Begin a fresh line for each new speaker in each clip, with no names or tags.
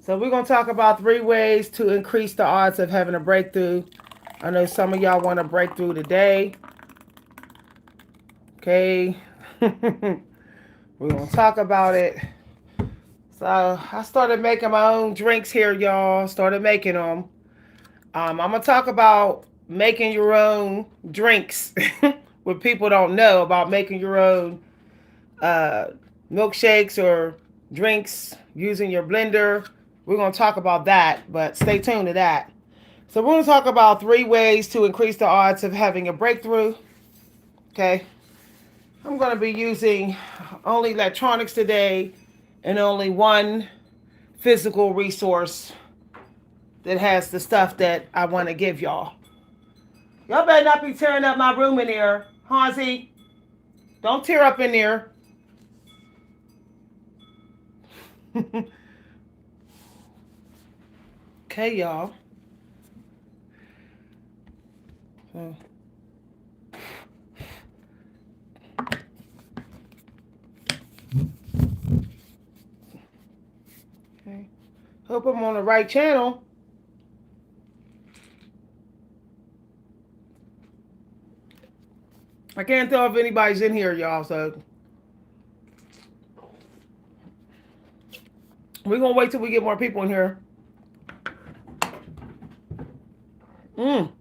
So we're going to talk about 3 ways to increase the odds of having a breakthrough. I know some of y'all want a breakthrough today. Okay. We're going to talk about it. So I started making my own drinks here, y'all. Started making them. I'm going to talk about making your own drinks. What people don't know about making your own uh, milkshakes or drinks using your blender. We're going to talk about that, but stay tuned to that. So, we're going to talk about 3 ways to increase the odds of having a breakthrough. Okay. I'm going to be using only electronics today and only one physical resource that has the stuff that I want to give y'all. Y'all better not be tearing up my room in here. Hansi, don't tear up in there. Okay, y'all. Okay. Hope I'm on the right channel. I can't tell if anybody's in here, y'all, so we're going to wait till we get more people in here. Mm.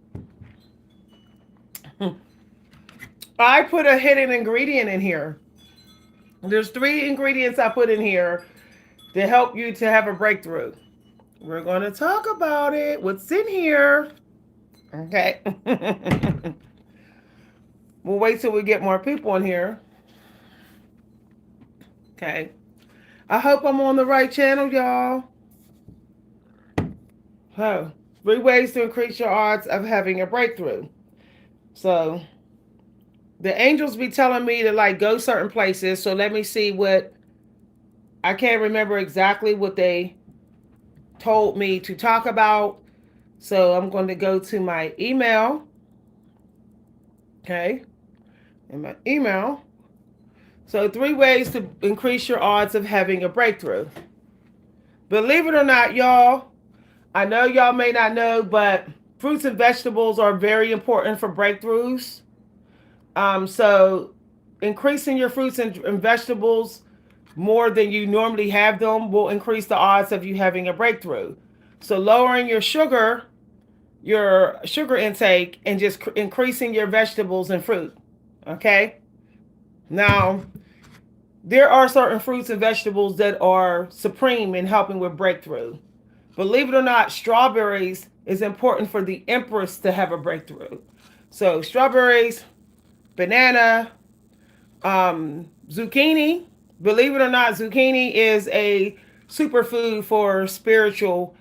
I put a hidden ingredient in here. There's 3 ingredients I put in here to help you to have a breakthrough. We're going to talk about it. What's in here? Okay. We'll wait till we get more people in here. Okay. I hope I'm on the right channel, y'all. So, 3 ways to increase your odds of having a breakthrough. So, the angels be telling me to like go certain places. So let me see what, I can't remember exactly what they told me to talk about. So I'm going to go to my email. Okay. In my email. So 3 ways to increase your odds of having a breakthrough. Believe it or not, y'all, I know y'all may not know, but fruits and vegetables are very important for breakthroughs. So increasing your fruits and vegetables more than you normally have them will increase the odds of you having a breakthrough. So lowering your sugar intake, and just increasing your vegetables and fruit. Okay? Now, there are certain fruits and vegetables that are supreme in helping with breakthrough. Believe it or not, strawberries is important for the empress to have a breakthrough. So strawberries, banana, zucchini. Believe it or not, zucchini is a superfood for spiritual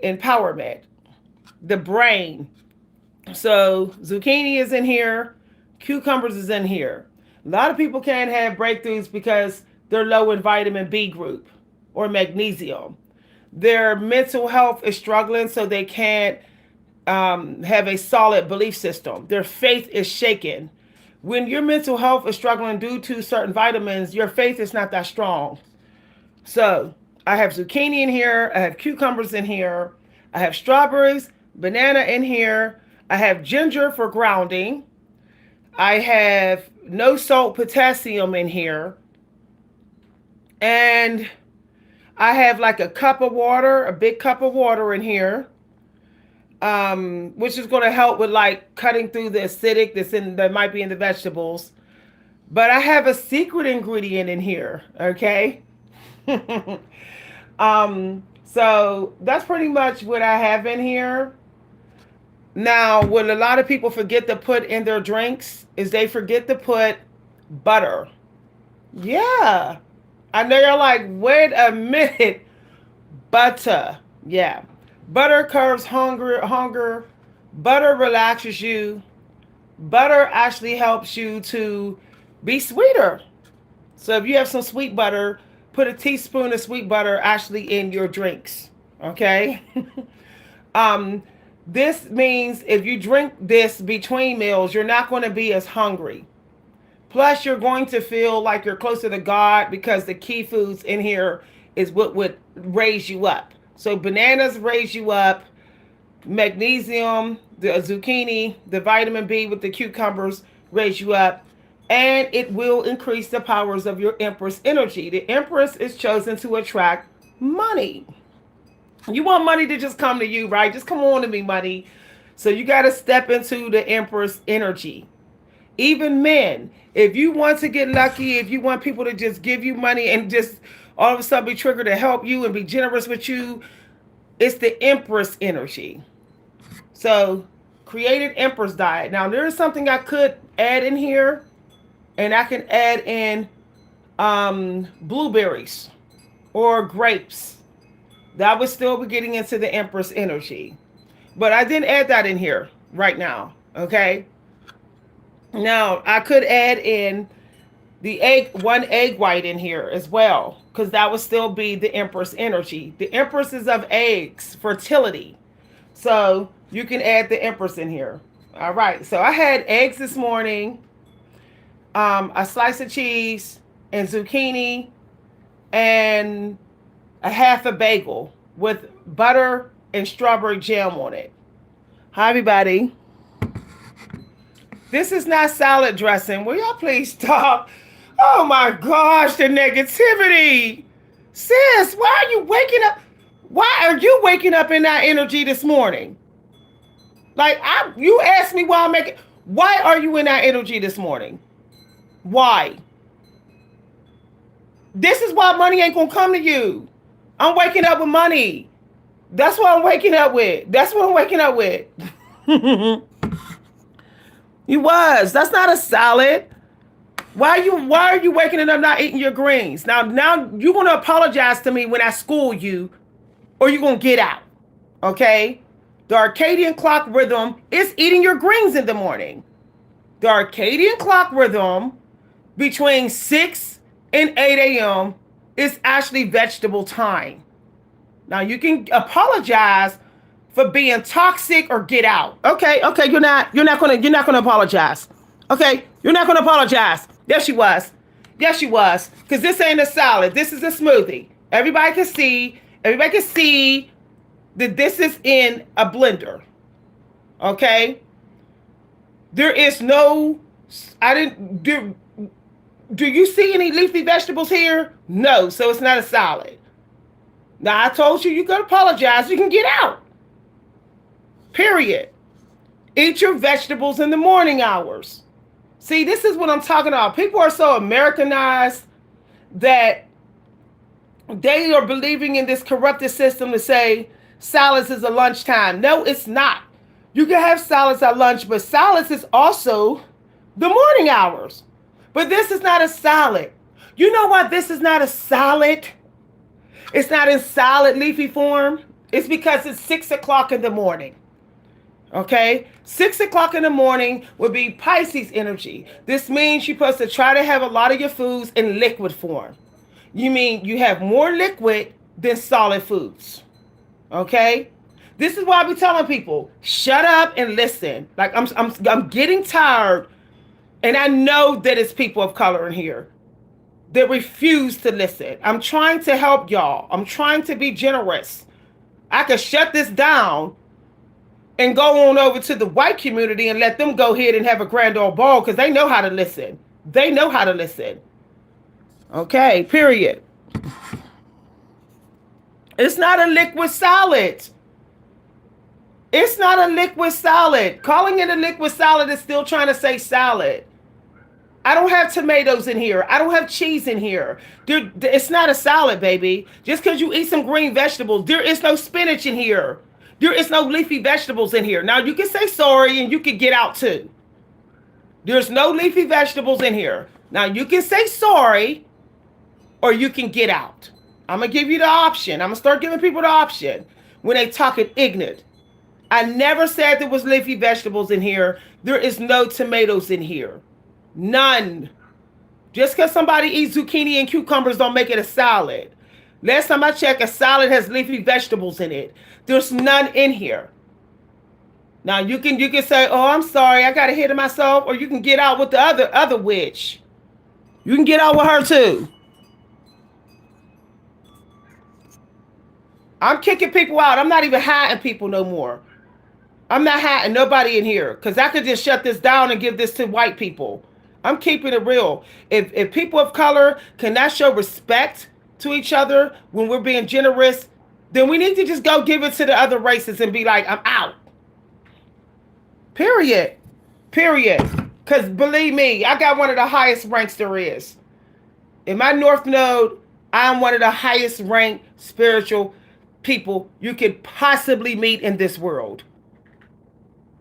empowerment. The brain. So zucchini is in here, cucumbers is in here. A lot of people can't have breakthroughs because they're low in vitamin B group or magnesium. Their mental health is struggling, so they can't have a solid belief system. Their faith is shaken. When your mental health is struggling due to certain vitamins, your faith is not that strong. So I have zucchini in here. I have cucumbers in here. I have strawberries, banana in here. I have ginger for grounding. I have no salt potassium in here. And I have like a cup of water, a big cup of water in here. Which is going to help with like cutting through the acidic that might be in the vegetables. But I have a secret ingredient in here, okay? So that's pretty much what I have in here. Now, what a lot of people forget to put in their drinks is they forget to put butter. Yeah. I know you're like, wait a minute. Butter. Yeah. Butter curbs hunger. Butter relaxes you. Butter actually helps you to be sweeter. So if you have some sweet butter, put a teaspoon of sweet butter actually in your drinks. Okay? um, this means if you drink this between meals, you're not going to be as hungry. Plus, you're going to feel like you're closer to God because the key foods in here is what would raise you up. So bananas raise you up, magnesium, the zucchini, the vitamin B with the cucumbers raise you up, and it will increase the powers of your Empress energy. The Empress is chosen to attract money. You want money to just come to you, right? Just come on to me, money. So you got to step into the Empress energy. Even men, if you want to get lucky, if you want people to just give you money and just all of a sudden be triggered to help you and be generous with you, it's the Empress energy. So, created Empress diet. Now, there is something I could add in here, and I can add in blueberries or grapes. That would still be getting into the Empress energy. But I didn't add that in here right now. Okay. Now, I could add in the one egg white in here as well, because that would still be the Empress energy. The Empress is of eggs, fertility. So you can add the Empress in here. All right. So I had eggs this morning, a slice of cheese, and zucchini, and a half a bagel with butter and strawberry jam on it. Hi, everybody. This is not salad dressing. Will y'all please stop? Oh my gosh, the negativity. Sis, why are you waking up? Why are you waking up in that energy this morning? Like, you asked me why I'm making. Why are you in that energy this morning? Why? This is why money ain't gonna come to you. I'm waking up with money. That's what I'm waking up with. That's what I'm waking up with. You was. That's not a salad. Why are you waking up not eating your greens? Now you're gonna apologize to me when I school you, or you're gonna get out. Okay? The circadian clock rhythm is eating your greens in the morning. The circadian clock rhythm between 6 and 8 a.m. is actually vegetable time. Now you can apologize for being toxic or get out. Okay, you're not gonna apologize. Okay, you're not gonna apologize. Yes, you was. Yes, you was. Because this ain't a salad. This is a smoothie. Everybody can see that this is in a blender. Okay? There is no, do you see any leafy vegetables here? No, so it's not a salad. Now, I told you can apologize. You can get out. Period. Eat your vegetables in the morning hours. See, this is what I'm talking about. People are so Americanized that they are believing in this corrupted system to say salads is a lunchtime. No, it's not. You can have salads at lunch, but salads is also the morning hours. But this is not a salad. You know why this is not a salad? It's not in salad leafy form. It's because it's 6 o'clock in the morning. Okay? 6 o'clock in the morning would be Pisces energy. This means you're supposed to try to have a lot of your foods in liquid form. You mean you have more liquid than solid foods. Okay? This is why I be telling people, shut up and listen. Like I'm getting tired, and I know that it's people of color in here that refuse to listen. I'm trying to help y'all. I'm trying to be generous. I could shut this down and go on over to the white community and let them go ahead and have a grand old ball because they know how to listen. They know how to listen. Okay, period. It's not a liquid salad. It's not a liquid salad. Calling it a liquid salad is still trying to say salad. I don't have tomatoes in here. I don't have cheese in here. It's not a salad, baby. Just because you eat some green vegetables, there is no spinach in here. There is no leafy vegetables in here. Now, you can say sorry and you can get out too. There's no leafy vegetables in here. Now, you can say sorry or you can get out. I'm going to give you the option. I'm going to start giving people the option when they talking ignorant. I never said there was leafy vegetables in here. There is no tomatoes in here. None. Just because somebody eats zucchini and cucumbers don't make it a salad. Last time I checked, a salad has leafy vegetables in it. There's none in here. Now you can say, "Oh, I'm sorry, I got ahead of myself," or you can get out with the other witch. You can get out with her too. I'm kicking people out. I'm not even hiding people no more. I'm not hiding nobody in here because I could just shut this down and give this to white people. I'm keeping it real. If people of color cannot show respect to each other when we're being generous, then we need to just go give it to the other races and be like, I'm out. Period. Period. Because believe me, I got one of the highest ranks there is. In my North Node, I'm one of the highest ranked spiritual people you could possibly meet in this world.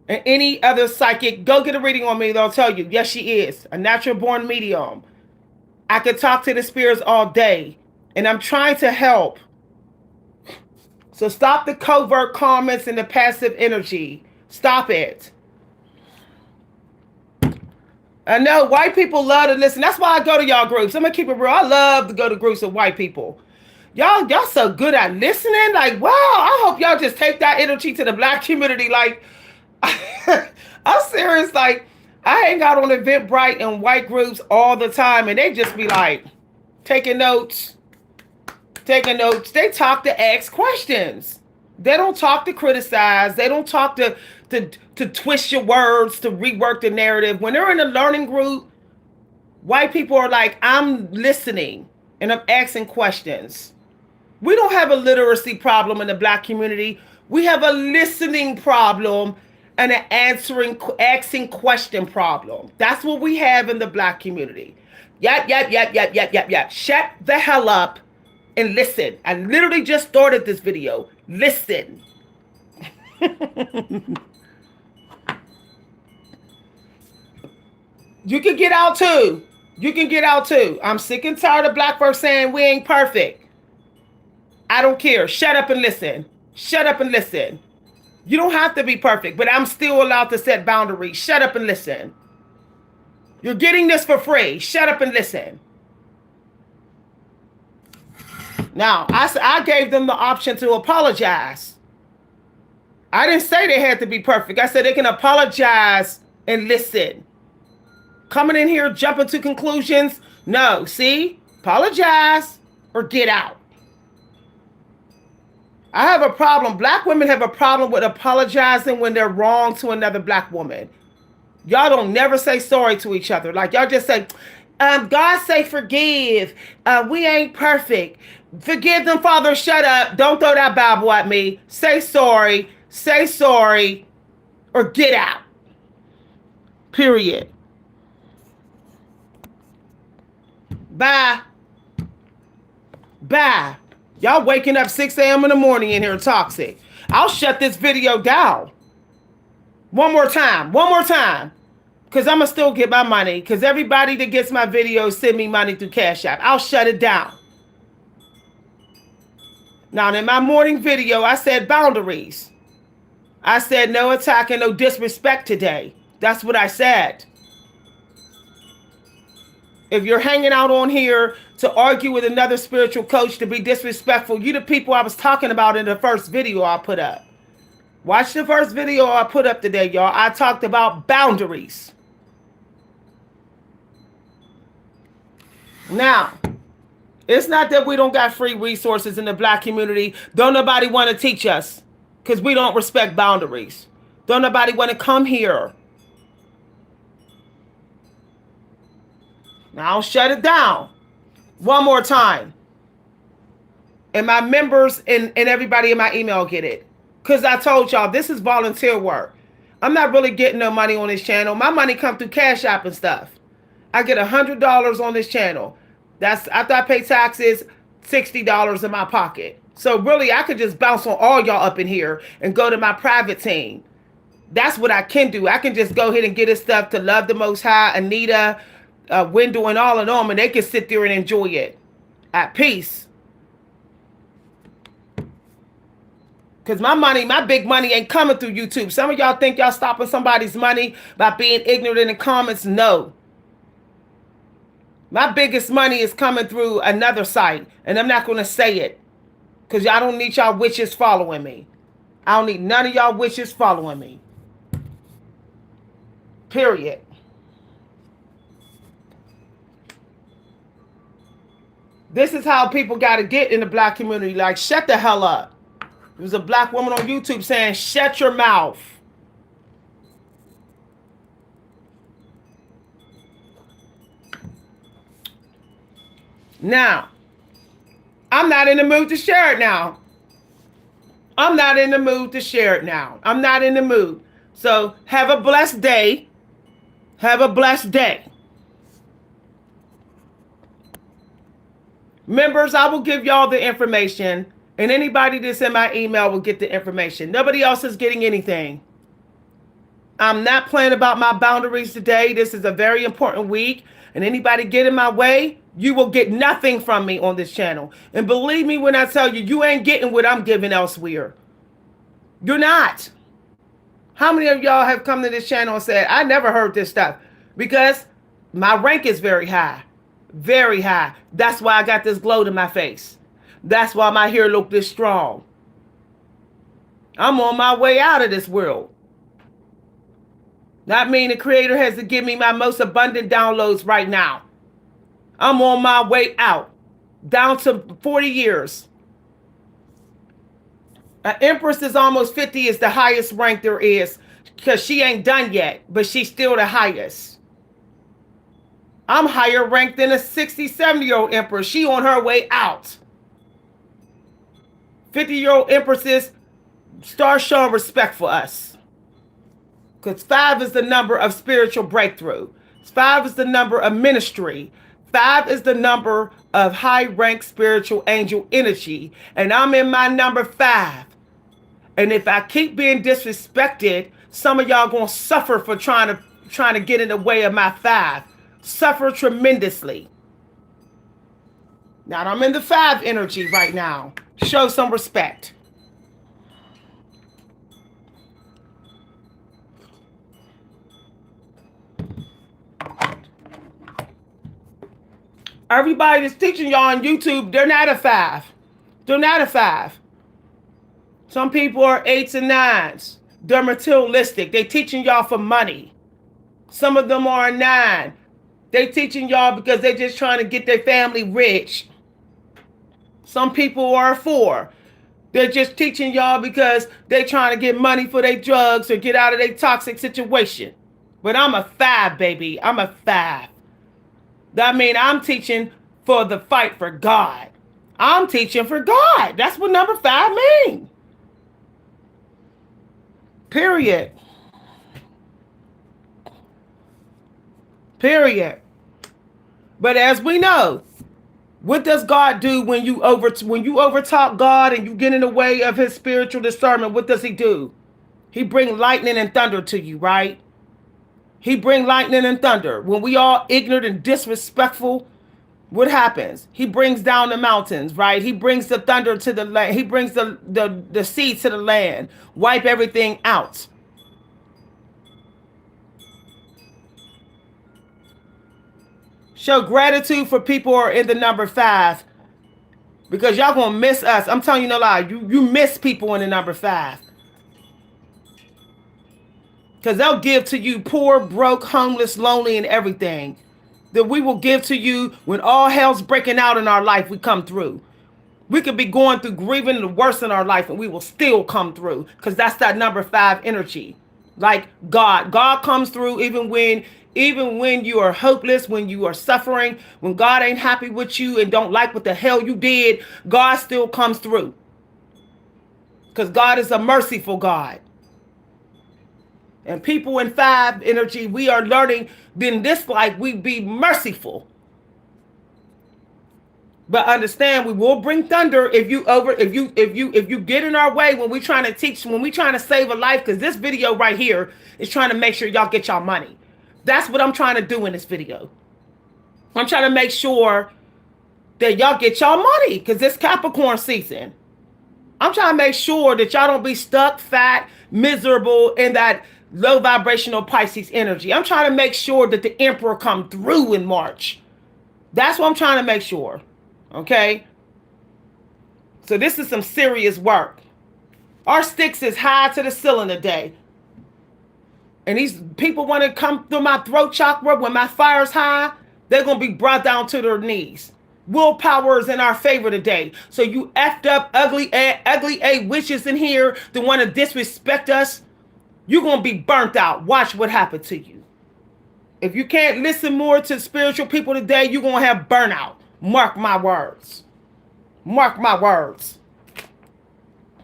And any other psychic, go get a reading on me. They'll tell you, yes, she is a natural born medium. I could talk to the spirits all day. And I'm trying to help. So stop the covert comments and the passive energy. Stop it. I know white people love to listen. That's why I go to y'all groups. I'm gonna keep it real. I love to go to groups of white people. Y'all so good at listening. Like, wow, I hope y'all just take that energy to the black community. Like, I'm serious. Like, I hang out on Eventbrite and white groups all the time, and they just be like, taking notes. They talk to ask questions. They don't talk to criticize. They don't talk to twist your words, to rework the narrative. When they're in a learning group, white people are like, I'm listening and I'm asking questions. We don't have a literacy problem in the black community. We have a listening problem and an asking question problem. That's what we have in the black community. Yep. Shut the hell up and listen. I literally just started this video. Listen. You can get out too. I'm sick and tired of black folks saying we ain't perfect. I don't care. Shut up and listen. You don't have to be perfect, but I'm still allowed to set boundaries. Shut up and listen. You're getting this for free. Shut up and listen. Now, I gave them the option to apologize. I didn't say they had to be perfect. I said they can apologize and listen. Coming in here, jumping to conclusions. No, see? Apologize or get out. I have a problem. Black women have a problem with apologizing when they're wrong to another black woman. Y'all don't never say sorry to each other. Like, y'all just say, God say forgive. We ain't perfect. Forgive them, Father. Shut up. Don't throw that Bible at me. Say sorry, or get out. Period. Bye. Y'all waking up 6 a.m. in the morning in here toxic. I'll shut this video down. One more time. Because I'm going to still get my money. Because everybody that gets my videos send me money through Cash App. I'll shut it down. Now, in my morning video, I said boundaries. I said no attack and no disrespect today. That's what I said. If you're hanging out on here to argue with another spiritual coach, to be disrespectful, you the people I was talking about in the first video I put up. Watch the first video I put up today, y'all. I talked about boundaries. Now, it's not that we don't got free resources in the black community. Don't nobody want to teach us because we don't respect boundaries. Don't nobody want to come here. Now, I'll shut it down. One more time. And my members and everybody in my email get it. Because I told y'all, this is volunteer work. I'm not really getting no money on this channel. My money comes through Cash App and stuff. I get $100 on this channel. That's after I pay taxes, $60 in my pocket. So really, I could just bounce on all y'all up in here and go to my private team. That's what I can do. I can just go ahead and get this stuff to Love the Most High, Anita, Window, and all of them, and they can sit there and enjoy it at peace. Because my big money ain't coming through YouTube. Some of y'all think y'all stopping somebody's money by being ignorant in the comments. No. My biggest money is coming through another site, and I'm not going to say it because I don't need y'all witches following me. I don't need none of y'all witches following me. Period. This is how people got to get in the black community. Like, shut the hell up. There was a black woman on YouTube saying, shut your mouth. Now, I'm not in the mood to share it now. I'm not in the mood to share it now. I'm not in the mood. So have a blessed day. Have a blessed day. Members, I will give y'all the information, and anybody that's in my email will get the information. Nobody else is getting anything. I'm not playing about my boundaries today. This is a very important week, and anybody get in my way, you will get nothing from me on this channel. And believe me when I tell you, you ain't getting what I'm giving elsewhere. You're not. How many of y'all have come to this channel and said, I never heard this stuff? Because my rank is very high. Very high. That's why I got this glow to my face. That's why my hair look this strong. I'm on my way out of this world. That means the Creator has to give me my most abundant downloads right now. I'm on my way out. Down to 40 years. An Empress is almost 50 is the highest rank there is. Because she ain't done yet. But she's still the highest. I'm higher ranked than a 60, 70-year-old Empress. She on her way out. 50-year-old Empresses start showing respect for us. Because 5 is the number of spiritual breakthrough. 5 is the number of ministry. 5 is the number of high-ranked spiritual angel energy. And I'm in my number 5. And if I keep being disrespected, some of y'all going to suffer for trying to get in the way of my 5. Suffer tremendously. Now I'm in the 5 energy right now. Show some respect. Everybody that's teaching y'all on YouTube, they're not a 5. They're not a 5. Some people are 8s and 9s. They're materialistic. They teaching y'all for money. Some of them are a 9. They teaching y'all because they're just trying to get their family rich. Some people are a 4. They're just teaching y'all because they're trying to get money for their drugs or get out of their toxic situation. But I'm a 5, baby. I'm a 5. That means I'm teaching for the fight for God. I'm teaching for God. That's what number 5 means. Period. Period. But as we know, what does God do when you overtalk God and you get in the way of his spiritual discernment? What does he do? He bring lightning and thunder to you, right? He bring lightning and thunder. When we all ignorant and disrespectful, what happens? He brings down the mountains, right? He brings the thunder to the land. He brings the sea to the land. Wipe everything out. Show gratitude for people who are in the number 5. Because y'all gonna miss us. I'm telling you no lie. You miss people in the number 5. Because they'll give to you poor, broke, homeless, lonely, and everything. That we will give to you when all hell's breaking out in our life, we come through. We could be going through grieving the worst in our life and we will still come through. Because that's that number 5 energy. Like God. God comes through even when you are hopeless, when you are suffering, when God ain't happy with you and don't like what the hell you did, God still comes through. Because God is a merciful God. And people in 5 energy, we are learning in this life we be merciful. But understand, we will bring thunder if you get in our way when we trying to teach, when we trying to save a life. Because this video right here is trying to make sure y'all get y'all money. That's what I'm trying to do in this video. I'm trying to make sure that y'all get y'all money because it's Capricorn season. I'm trying to make sure that y'all don't be stuck, fat, miserable in that low vibrational Pisces energy. I'm trying to make sure that the Emperor come through in March. That's what I'm trying to make sure. Okay? So this is some serious work. Our sticks is high to the ceiling today. And these people want to come through my throat chakra when my fire's high, they're going to be brought down to their knees. Willpower is in our favor today. So you effed up ugly A witches in here that want to disrespect us. You're going to be burnt out. Watch what happens to you. If you can't listen more to spiritual people today, you're going to have burnout. Mark my words. Mark my words.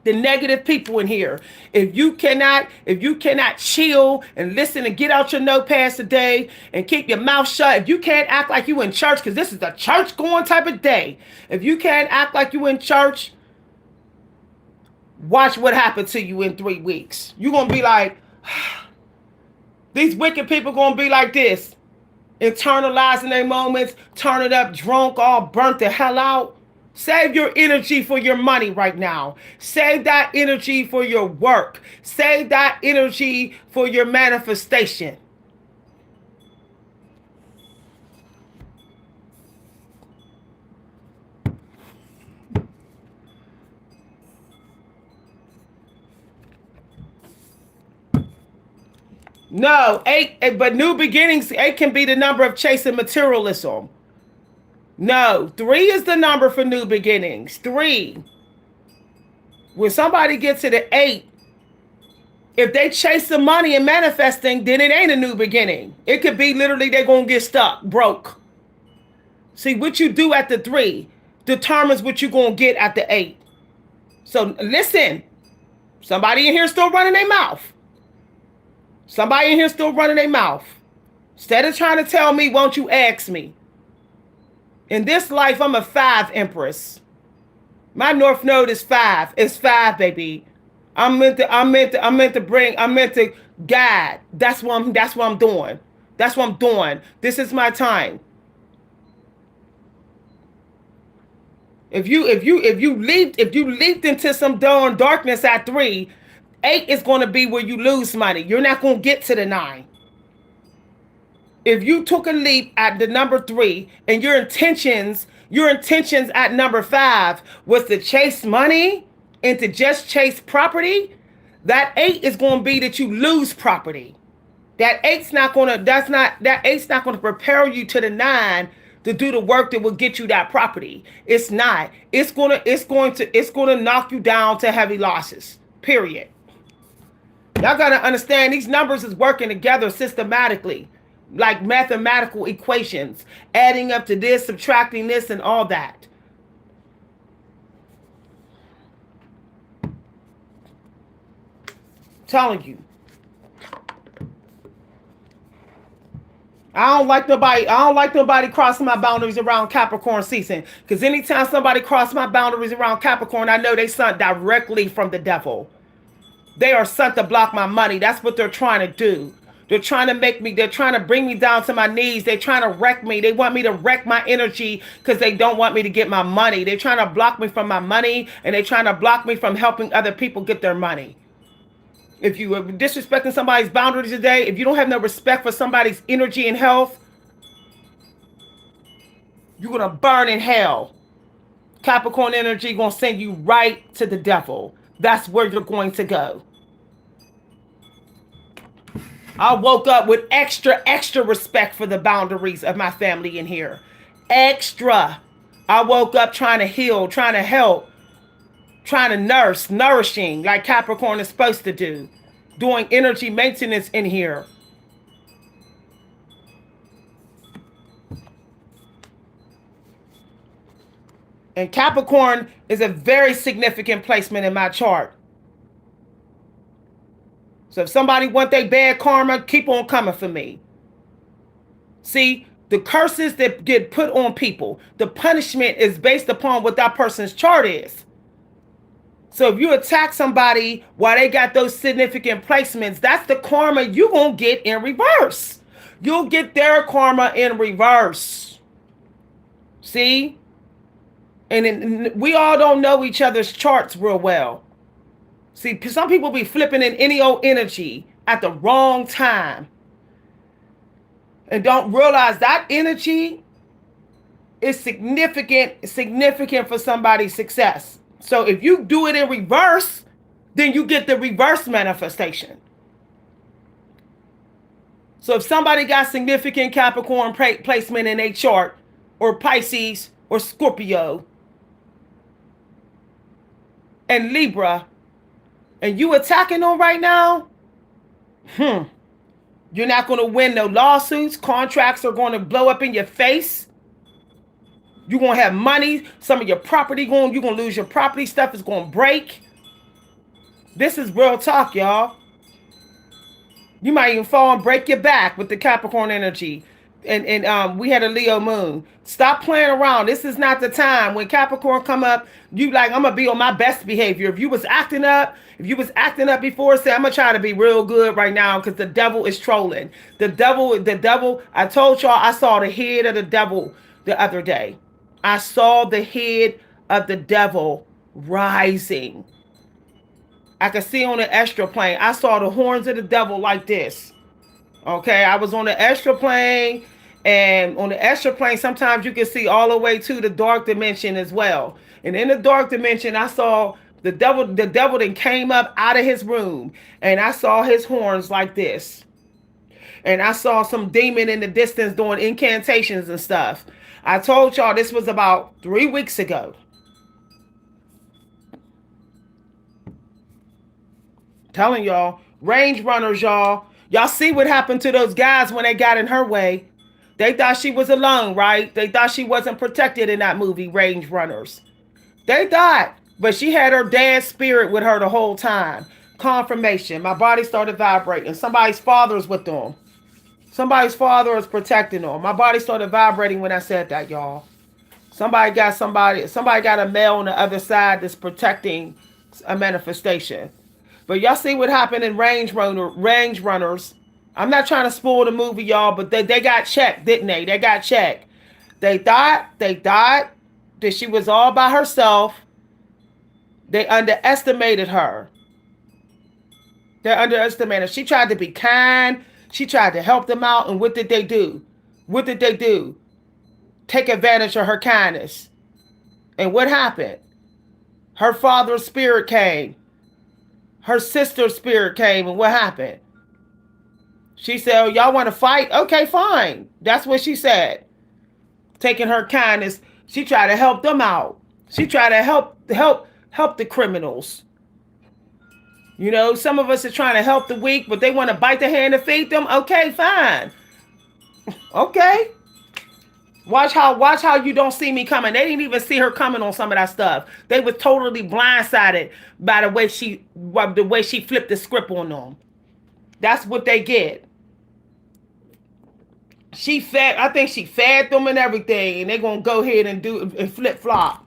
The negative people in here. If you cannot chill and listen and get out your notepads today and keep your mouth shut, if you can't act like you in church, because this is a church going type of day. If you can't act like you in church, watch what happens to you in 3 weeks. You're going to be like, these wicked people going to be like this. Internalizing their moments, turning up drunk, all burnt the hell out. Save your energy for your money right now. Save that energy for your work. Save that energy for your manifestation. No, 8, but new beginnings, 8 can be the number of chasing materialism. No, 3 is the number for new beginnings. 3. When somebody gets to the 8, if they chase the money and manifesting, then it ain't a new beginning. It could be literally they're going to get stuck, broke. See, what you do at the 3 determines what you're going to get at the 8. So listen, somebody in here still running their mouth. Somebody in here still running their mouth. Instead of trying to tell me, won't you ask me? In this life, I'm a 5 empress. My north node is 5. It's 5, baby. I'm meant to guide. That's what I'm doing. That's what I'm doing. This is my time. If you leaped into some darn darkness at 3, 8 is going to be where you lose money. You're not going to get to the 9. If you took a leap at the number 3 and your intentions at number 5 was to chase money and to just chase property, that 8 is going to be that you lose property. That 8's not going to prepare you to the 9 to do the work that will get you that property. It's not. It's going to knock you down to heavy losses. Period. Y'all got to understand these numbers is working together systematically. Like mathematical equations, adding up to this, subtracting this, and all that. Telling you. I don't like nobody crossing my boundaries around Capricorn season. Because anytime somebody crosses my boundaries around Capricorn, I know they sent directly from the devil. They are sent to block my money. That's what they're trying to do. They're trying to bring me down to my knees. They're trying to wreck me. They want me to wreck my energy because they don't want me to get my money. They're trying to block me from my money, and they're trying to block me from helping other people get their money. If you are disrespecting somebody's boundaries today, if you don't have no respect for somebody's energy and health, you're going to burn in hell. Capricorn energy going to send you right to the devil. That's where you're going to go. I woke up with extra respect for the boundaries of my family in here. Extra. I woke up trying to heal, trying to help, trying to nourishing like Capricorn is supposed to do. Doing energy maintenance in here. And Capricorn is a very significant placement in my chart. So if somebody want their bad karma, keep on coming for me. See, the curses that get put on people, the punishment is based upon what that person's chart is. So if you attack somebody while they got those significant placements, that's the karma you're going to get in reverse. You'll get their karma in reverse. See? And we all don't know each other's charts real well. See, some people be flipping in any old energy at the wrong time and don't realize that energy is significant for somebody's success. So if you do it in reverse, then you get the reverse manifestation. So if somebody got significant Capricorn placement in a chart or Pisces or Scorpio and Libra, and you attacking them right now, you're not going to win no lawsuits. Contracts are going to blow up in your face. You're going to have money. Some of your property you're going to lose your property. Stuff is going to break. This is real talk, y'all. You might even fall and break your back with the Capricorn energy. And we had a Leo moon. Stop playing around. This is not the time. When Capricorn come up, you like, I'm gonna be on my best behavior. If you was acting up before, say I'm gonna try to be real good right now because the devil is trolling. The devil. I told y'all I saw the head of the devil the other day. I saw the head of the devil rising. I could see on the astral plane. I saw the horns of the devil like this. Okay, I was on the astral plane, and on the astral plane, sometimes you can see all the way to the dark dimension as well. And in the dark dimension, I saw the devil. The devil then came up out of his room, and I saw his horns like this. And I saw some demon in the distance doing incantations and stuff. I told y'all this was about 3 weeks ago. Telling y'all, range runners, y'all. Y'all see what happened to those guys when they got in her way. They thought she was alone, right? They thought she wasn't protected in that movie, Range Runners. They thought, but she had her dad's spirit with her the whole time. Confirmation. My body started vibrating. Somebody's father is with them. Somebody's father is protecting them. My body started vibrating when I said that, y'all. Somebody got a male on the other side that's protecting a manifestation. But y'all see what happened in Range Runners. I'm not trying to spoil the movie, y'all, but they got checked, didn't they? They got checked. They thought that she was all by herself. They underestimated her. They underestimated her. She tried to be kind. She tried to help them out. And what did they do? What did they do? Take advantage of her kindness. And what happened? Her father's spirit came. Her sister's spirit came, and what happened? She said, oh, y'all want to fight? Okay, fine. That's what she said. Taking her kindness, she tried to help them out. She tried to help the criminals. You know, some of us are trying to help the weak, but they want to bite the hand and feed them. Okay, fine. Okay. Watch how you don't see me coming. They didn't even see her coming on some of that stuff. They were totally blindsided by the way she flipped the script on them. That's what they get. I think she fed them and everything, and they're gonna go ahead and flip flop.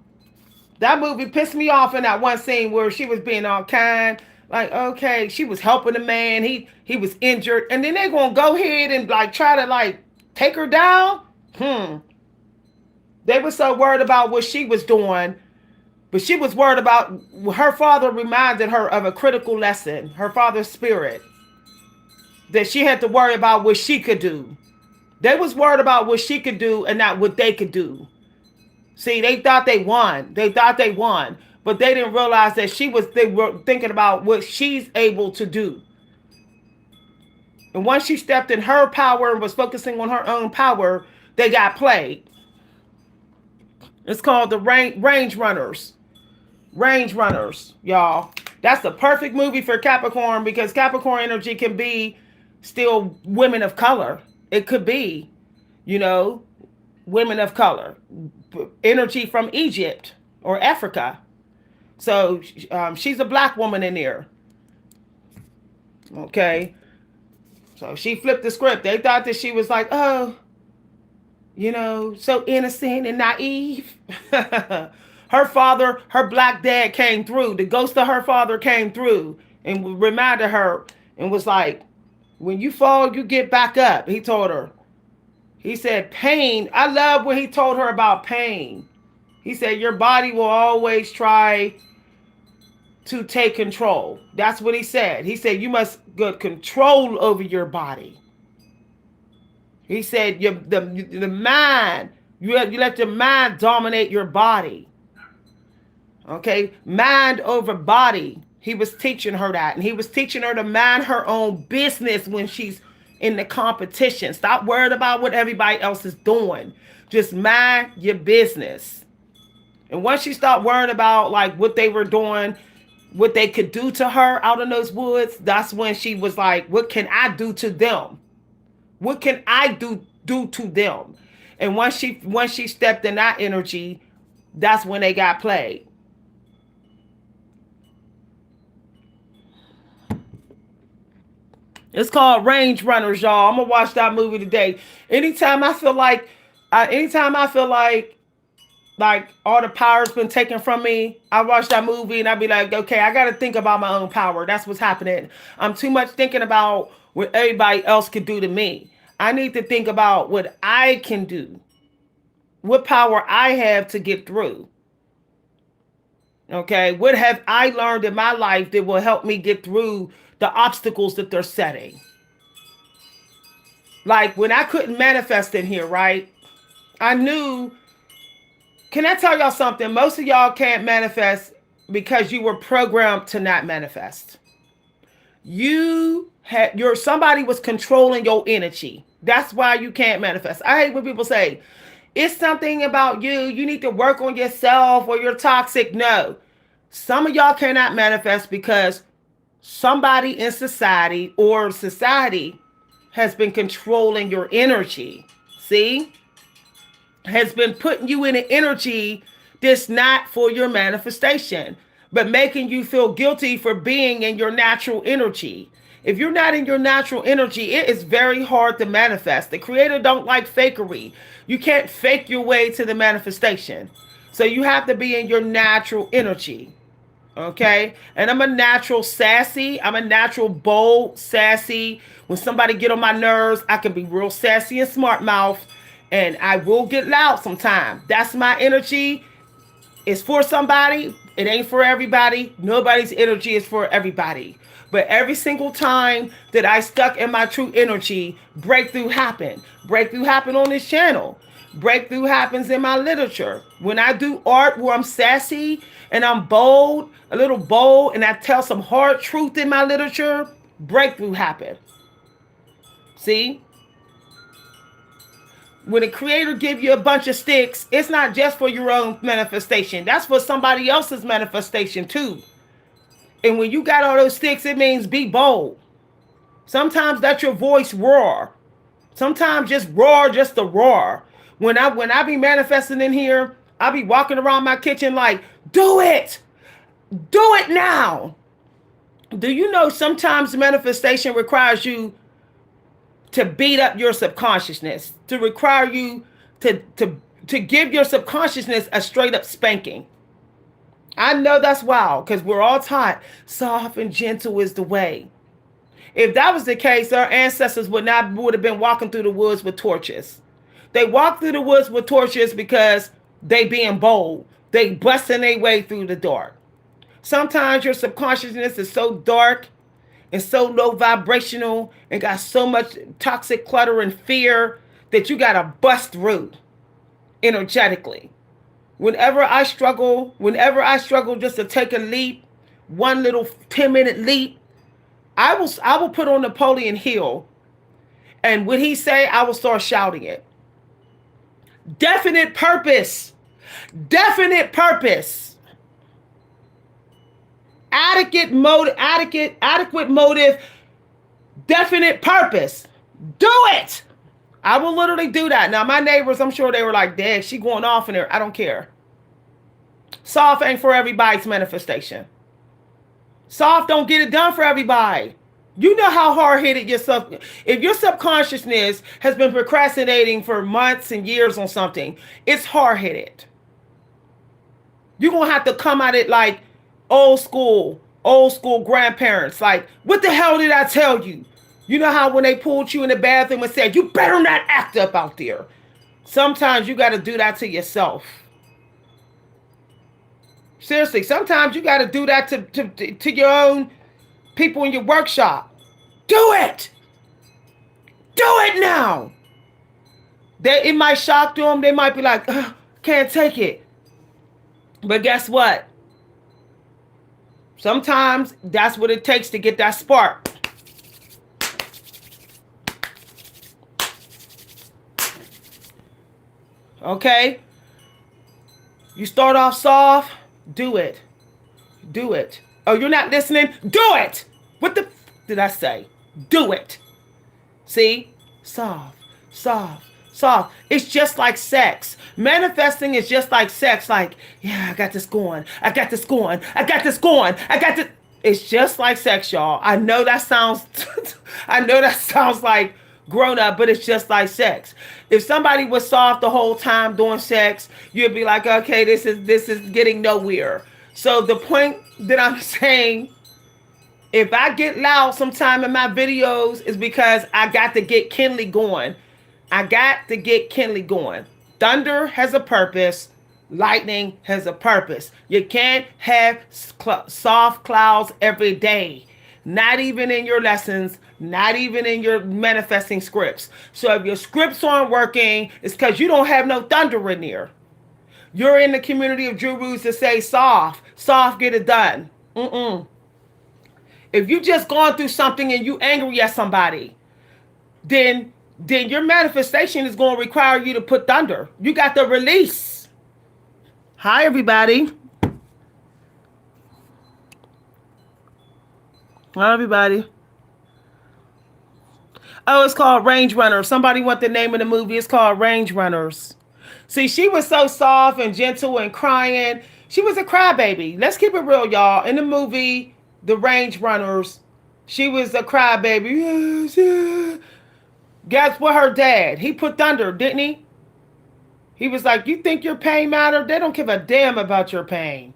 That movie pissed me off in that one scene where she was being all kind. Like, okay, she was helping the man. He was injured, and then they're gonna go ahead and like try to like take her down. They were so worried about what she was doing, but she was worried about her father reminded her of a critical lesson, her father's spirit, that she had to worry about what she could do. They was worried about what she could do and not what they could do. See, they thought they won. But they didn't realize that they were thinking about what she's able to do. And once she stepped in her power and was focusing on her own power, they got played. It's called the Range Runners. Range Runners, y'all. That's the perfect movie for Capricorn because Capricorn energy can be still women of color. It could be, women of color. Energy from Egypt or Africa. So she's a black woman in there. Okay. So she flipped the script. They thought that she was like, oh, so innocent and naive. Her black dad came through. The ghost of her father came through and reminded her and was like, when you fall, you get back up. He told her. He said, pain. I love when he told her about pain. He said, your body will always try to take control. That's what he said. He said, you must get control over your body. He said, the mind, you let your mind dominate your body. Okay? Mind over body. He was teaching her that. And he was teaching her to mind her own business when she's in the competition. Stop worrying about what everybody else is doing. Just mind your business. And once she stopped worrying about like what they were doing, what they could do to her out in those woods, that's when she was like, what can I do to them? What can I do to them? And once she stepped in that energy, that's when they got played. It's called Range Runners, y'all. I'm gonna watch that movie today. Anytime I feel like, anytime I feel like all the power's been taken from me, I watch that movie and I be like, okay, I got to think about my own power. That's what's happening. I'm too much thinking about what everybody else could do to me. I need to think about what I can do, what power I have to get through. Okay, what have I learned in my life that will help me get through the obstacles that they're setting? Like when I couldn't manifest in here, right? I knew. Can I tell y'all something? Most of y'all can't manifest because you were programmed to not manifest. You had somebody was controlling your energy. That's why you can't manifest. I hate when people say it's something about you. You need to work on yourself or you're toxic. No. Some of y'all cannot manifest because somebody in society or society has been controlling your energy. See? Has been putting you in an energy that's not for your manifestation, but making you feel guilty for being in your natural energy. If you're not in your natural energy, it is very hard to manifest. The creator don't like fakery. You can't fake your way to the manifestation. So you have to be in your natural energy. Okay? And I'm a natural sassy. I'm a natural bold, sassy. When somebody get on my nerves, I can be real sassy and smart mouth. And I will get loud sometimes. That's my energy. It's for somebody. It ain't for everybody. Nobody's energy is for everybody. But every single time that I stuck in my true energy, breakthrough happened. Breakthrough happened on this channel. Breakthrough happens in my literature. When I do art where I'm sassy and I'm bold, a little bold, and I tell some hard truth in my literature, breakthrough happened. See? When a creator give you a bunch of sticks, it's not just for your own manifestation. That's for somebody else's manifestation too. And when you got all those sticks, it means be bold. Sometimes let your voice roar. Sometimes just roar, just to roar. When I be manifesting in here, I be walking around my kitchen like, do it. Do it now. Do you know sometimes manifestation requires you to beat up your subconsciousness, to require you to give your subconsciousness a straight up spanking. I know that's wild because we're all taught soft and gentle is the way. If that was the case, our ancestors would have been walking through the woods with torches. They walked through the woods with torches because they being bold. They busting their way through the dark. Sometimes your subconsciousness is so dark and so low vibrational and got so much toxic clutter and fear that you got to bust through energetically. Whenever I struggle just to take a leap, one little 10-minute leap, I will put on Napoleon Hill, and when he say, I will start shouting it. Definite purpose. Definite purpose. Adequate motive, definite purpose. Do it. I will literally do that. Now, my neighbors, I'm sure they were like, Dad, she going off in there. I don't care. Soft ain't for everybody's manifestation. Soft don't get it done for everybody. You know how hard-headed if your subconsciousness has been procrastinating for months and years on something, it's hard-headed. You're going to have to come at it like old school grandparents. Like, what the hell did I tell you? You know how when they pulled you in the bathroom and said, you better not act up out there. Sometimes you got to do that to yourself. Seriously, sometimes you got to do that to your own people in your workshop. Do it. Do it now. It might shock them. They might be like, can't take it. But guess what? Sometimes that's what it takes to get that spark. Okay? You start off soft, do it. Do it. Oh, you're not listening? Do it! What the did I say? Do it. See? Soft, soft, soft. It's just like sex. Manifesting is just like sex. Like, yeah, I got this going. I got this going. I got this going. I got this. It's just like sex, y'all. I know that sounds I know that sounds like grown up, but it's just like sex. If somebody was soft the whole time doing sex, you'd be like, okay, this is getting nowhere. So the point that I'm saying, if I get loud sometime in my videos, is because I got to get Kinley going. I got to get Kinley going. Thunder has a purpose. Lightning has a purpose. You can't have soft clouds every day. Not even in your lessons, not even in your manifesting scripts. So if your scripts aren't working, it's because you don't have no thunder in there. You're in the community of Drurus to say soft, soft, get it done. If you just gone through something and you angry at somebody, then your manifestation is going to require you to put thunder. You got to release. Hi, everybody. Hi, everybody. Oh, it's called Range Runner. Somebody want the name of the movie. It's called Range Runners. See, she was so soft and gentle and crying. She was a crybaby. Let's keep it real, y'all. In the movie, The Range Runners, she was a crybaby. Yes, yeah. Guess what? Her dad, he put thunder, didn't he? He was like, you think your pain matter? They don't give a damn about your pain.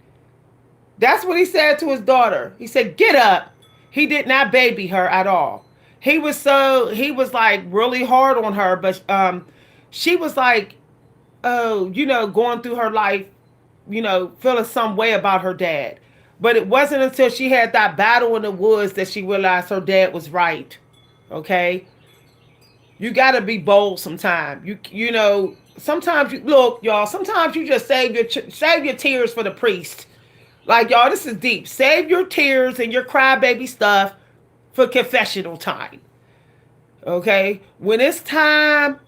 That's what he said to his daughter. He said, get up. He did not baby her at all. He was like really hard on her, but she was like, oh, going through her life, feeling some way about her dad. But it wasn't until she had that battle in the woods that she realized her dad was right. Okay? You got to be bold sometimes. Sometimes you look, y'all, sometimes you just save your tears for the priest. Like, y'all, this is deep. Save your tears and your crybaby stuff for confessional time. Okay? When it's time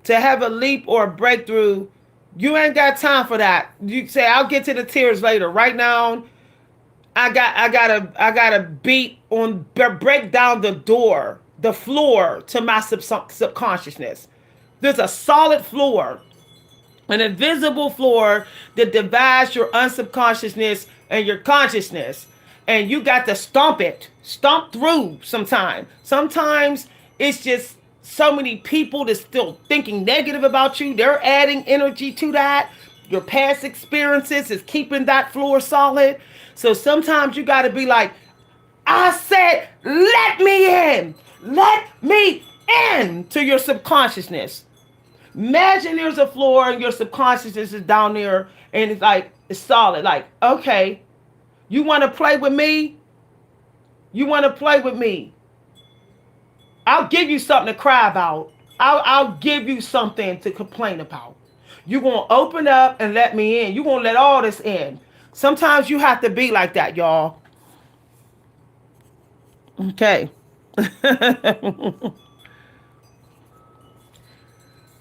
to have a leap or a breakthrough, you ain't got time for that. You say, I'll get to the tears later. Right now, I gotta break down the floor to my subconsciousness. There's a solid floor, an invisible floor that divides your unsubconsciousness and your consciousness. And you got to stomp through sometime. Sometimes it's just so many people that's still thinking negative about you. They're adding energy to that. Your past experiences is keeping that floor solid. So sometimes you got to be like, I said, let me in. Let me in to your subconsciousness. Imagine there's a floor and your subconsciousness is down there and it's solid. Like, okay, you want to play with me? You want to play with me? I'll give you something to cry about. I'll give you something to complain about. You're going to open up and let me in. You're going to let all this in. Sometimes you have to be like that, y'all. Okay.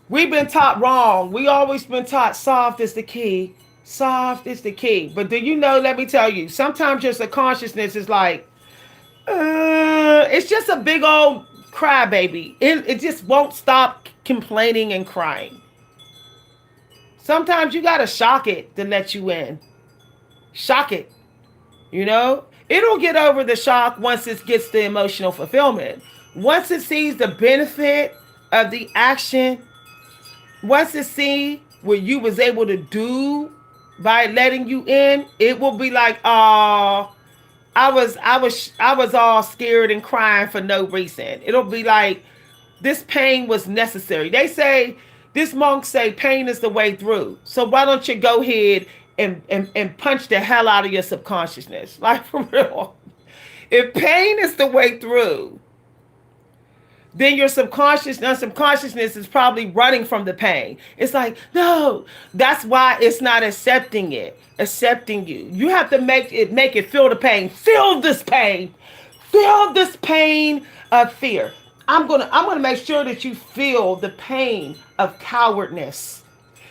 We've been taught wrong. We always been taught soft is the key. Soft is the key. But do you know, let me tell you, sometimes your subconsciousness is like, it's just a big old crybaby. It just won't stop complaining and crying. Sometimes you got to shock it to let you in. Shock it. It'll get over the shock once it gets the emotional fulfillment. Once it sees the benefit of the action, once it sees what you was able to do by letting you in, it will be like, oh, I was all scared and crying for no reason. It'll be like, this pain was necessary. This monk say pain is the way through. So why don't you go ahead and punch the hell out of your subconsciousness? Like, for real. If pain is the way through, then your subconsciousness is probably running from the pain. It's like, no, that's why it's not accepting you. You have to make it feel the pain. Feel this pain. Feel this pain of fear. I'm gonna make sure that you feel the pain of cowardness.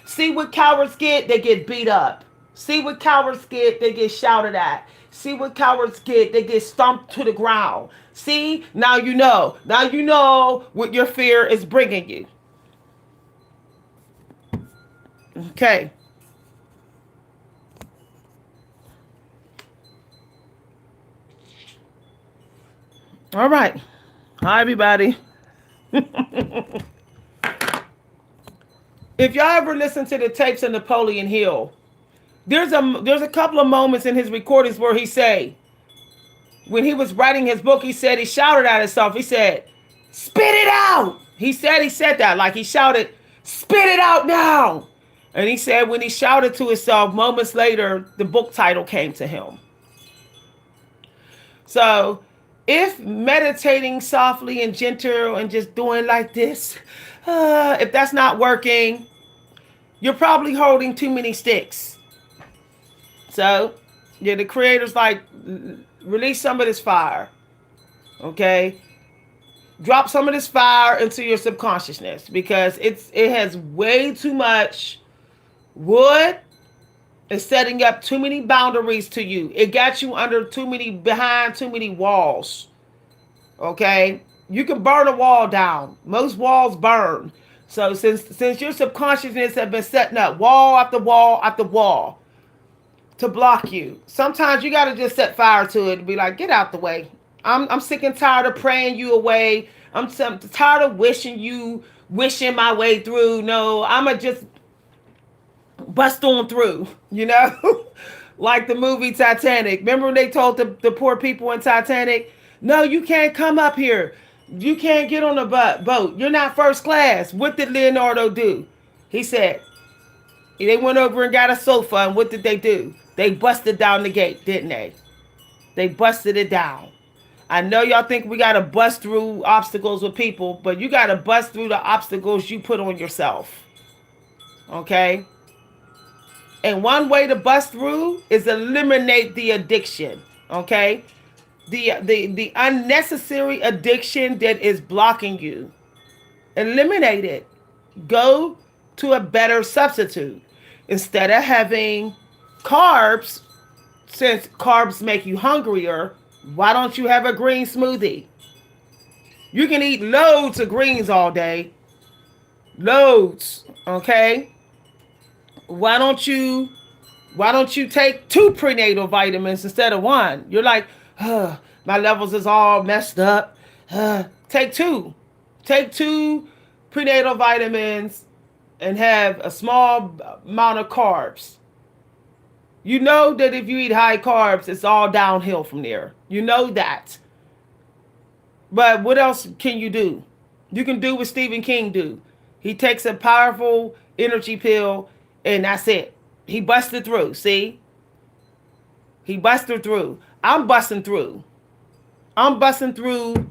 See what cowards get? They get beat up. See what cowards get? They get shouted at. See what cowards get? They get stomped to the ground. See? Now you know. Now you know what your fear is bringing you. Okay. All right. Hi, everybody. If y'all ever listen to the tapes of Napoleon Hill, there's a couple of moments in his recordings where he say, when he was writing his book, he said he shouted at himself. He said, "Spit it out." He said that like he shouted, "Spit it out now." And he said when he shouted to himself, moments later, the book title came to him. So, if meditating softly and gentle and just doing like this, if that's not working, you're probably holding too many sticks. So, yeah, the creator's like, release some of this fire. Okay? Drop some of this fire into your subconsciousness because it has way too much wood. It's setting up too many boundaries to you. It got you behind too many walls. Okay? You can burn a wall down. Most walls burn. So since your subconsciousness have been setting up wall after wall after wall to block you, sometimes you got to just set fire to it and be like, get out the way. I'm sick and tired of praying you away. I'm tired of wishing my way through. No, I'ma just bust on through, like the movie Titanic. Remember when they told the poor people in Titanic, no, you can't come up here. You can't get on the boat. You're not first class. What did Leonardo do? He said, they went over and got a sofa, and what did they do? They busted down the gate, didn't they? They busted it down. I know y'all think we got to bust through obstacles with people, but you got to bust through the obstacles you put on yourself. Okay? And one way to bust through is eliminate the addiction. Okay? The unnecessary addiction that is blocking you. Eliminate it. Go to a better substitute. Instead of having carbs, since carbs make you hungrier, why don't you have a green smoothie? You can eat loads of greens all day. Loads, okay? Why don't you take 2 prenatal vitamins instead of 1? You're like, my levels is all messed up. Take 2. Take 2 prenatal vitamins and have a small amount of carbs. You know that if you eat high carbs, it's all downhill from there. You know that. But what else can you do? You can do what Stephen King do. He takes a powerful energy pill and that's it. He busted through, see? He busted through. I'm busting through. I'm busting through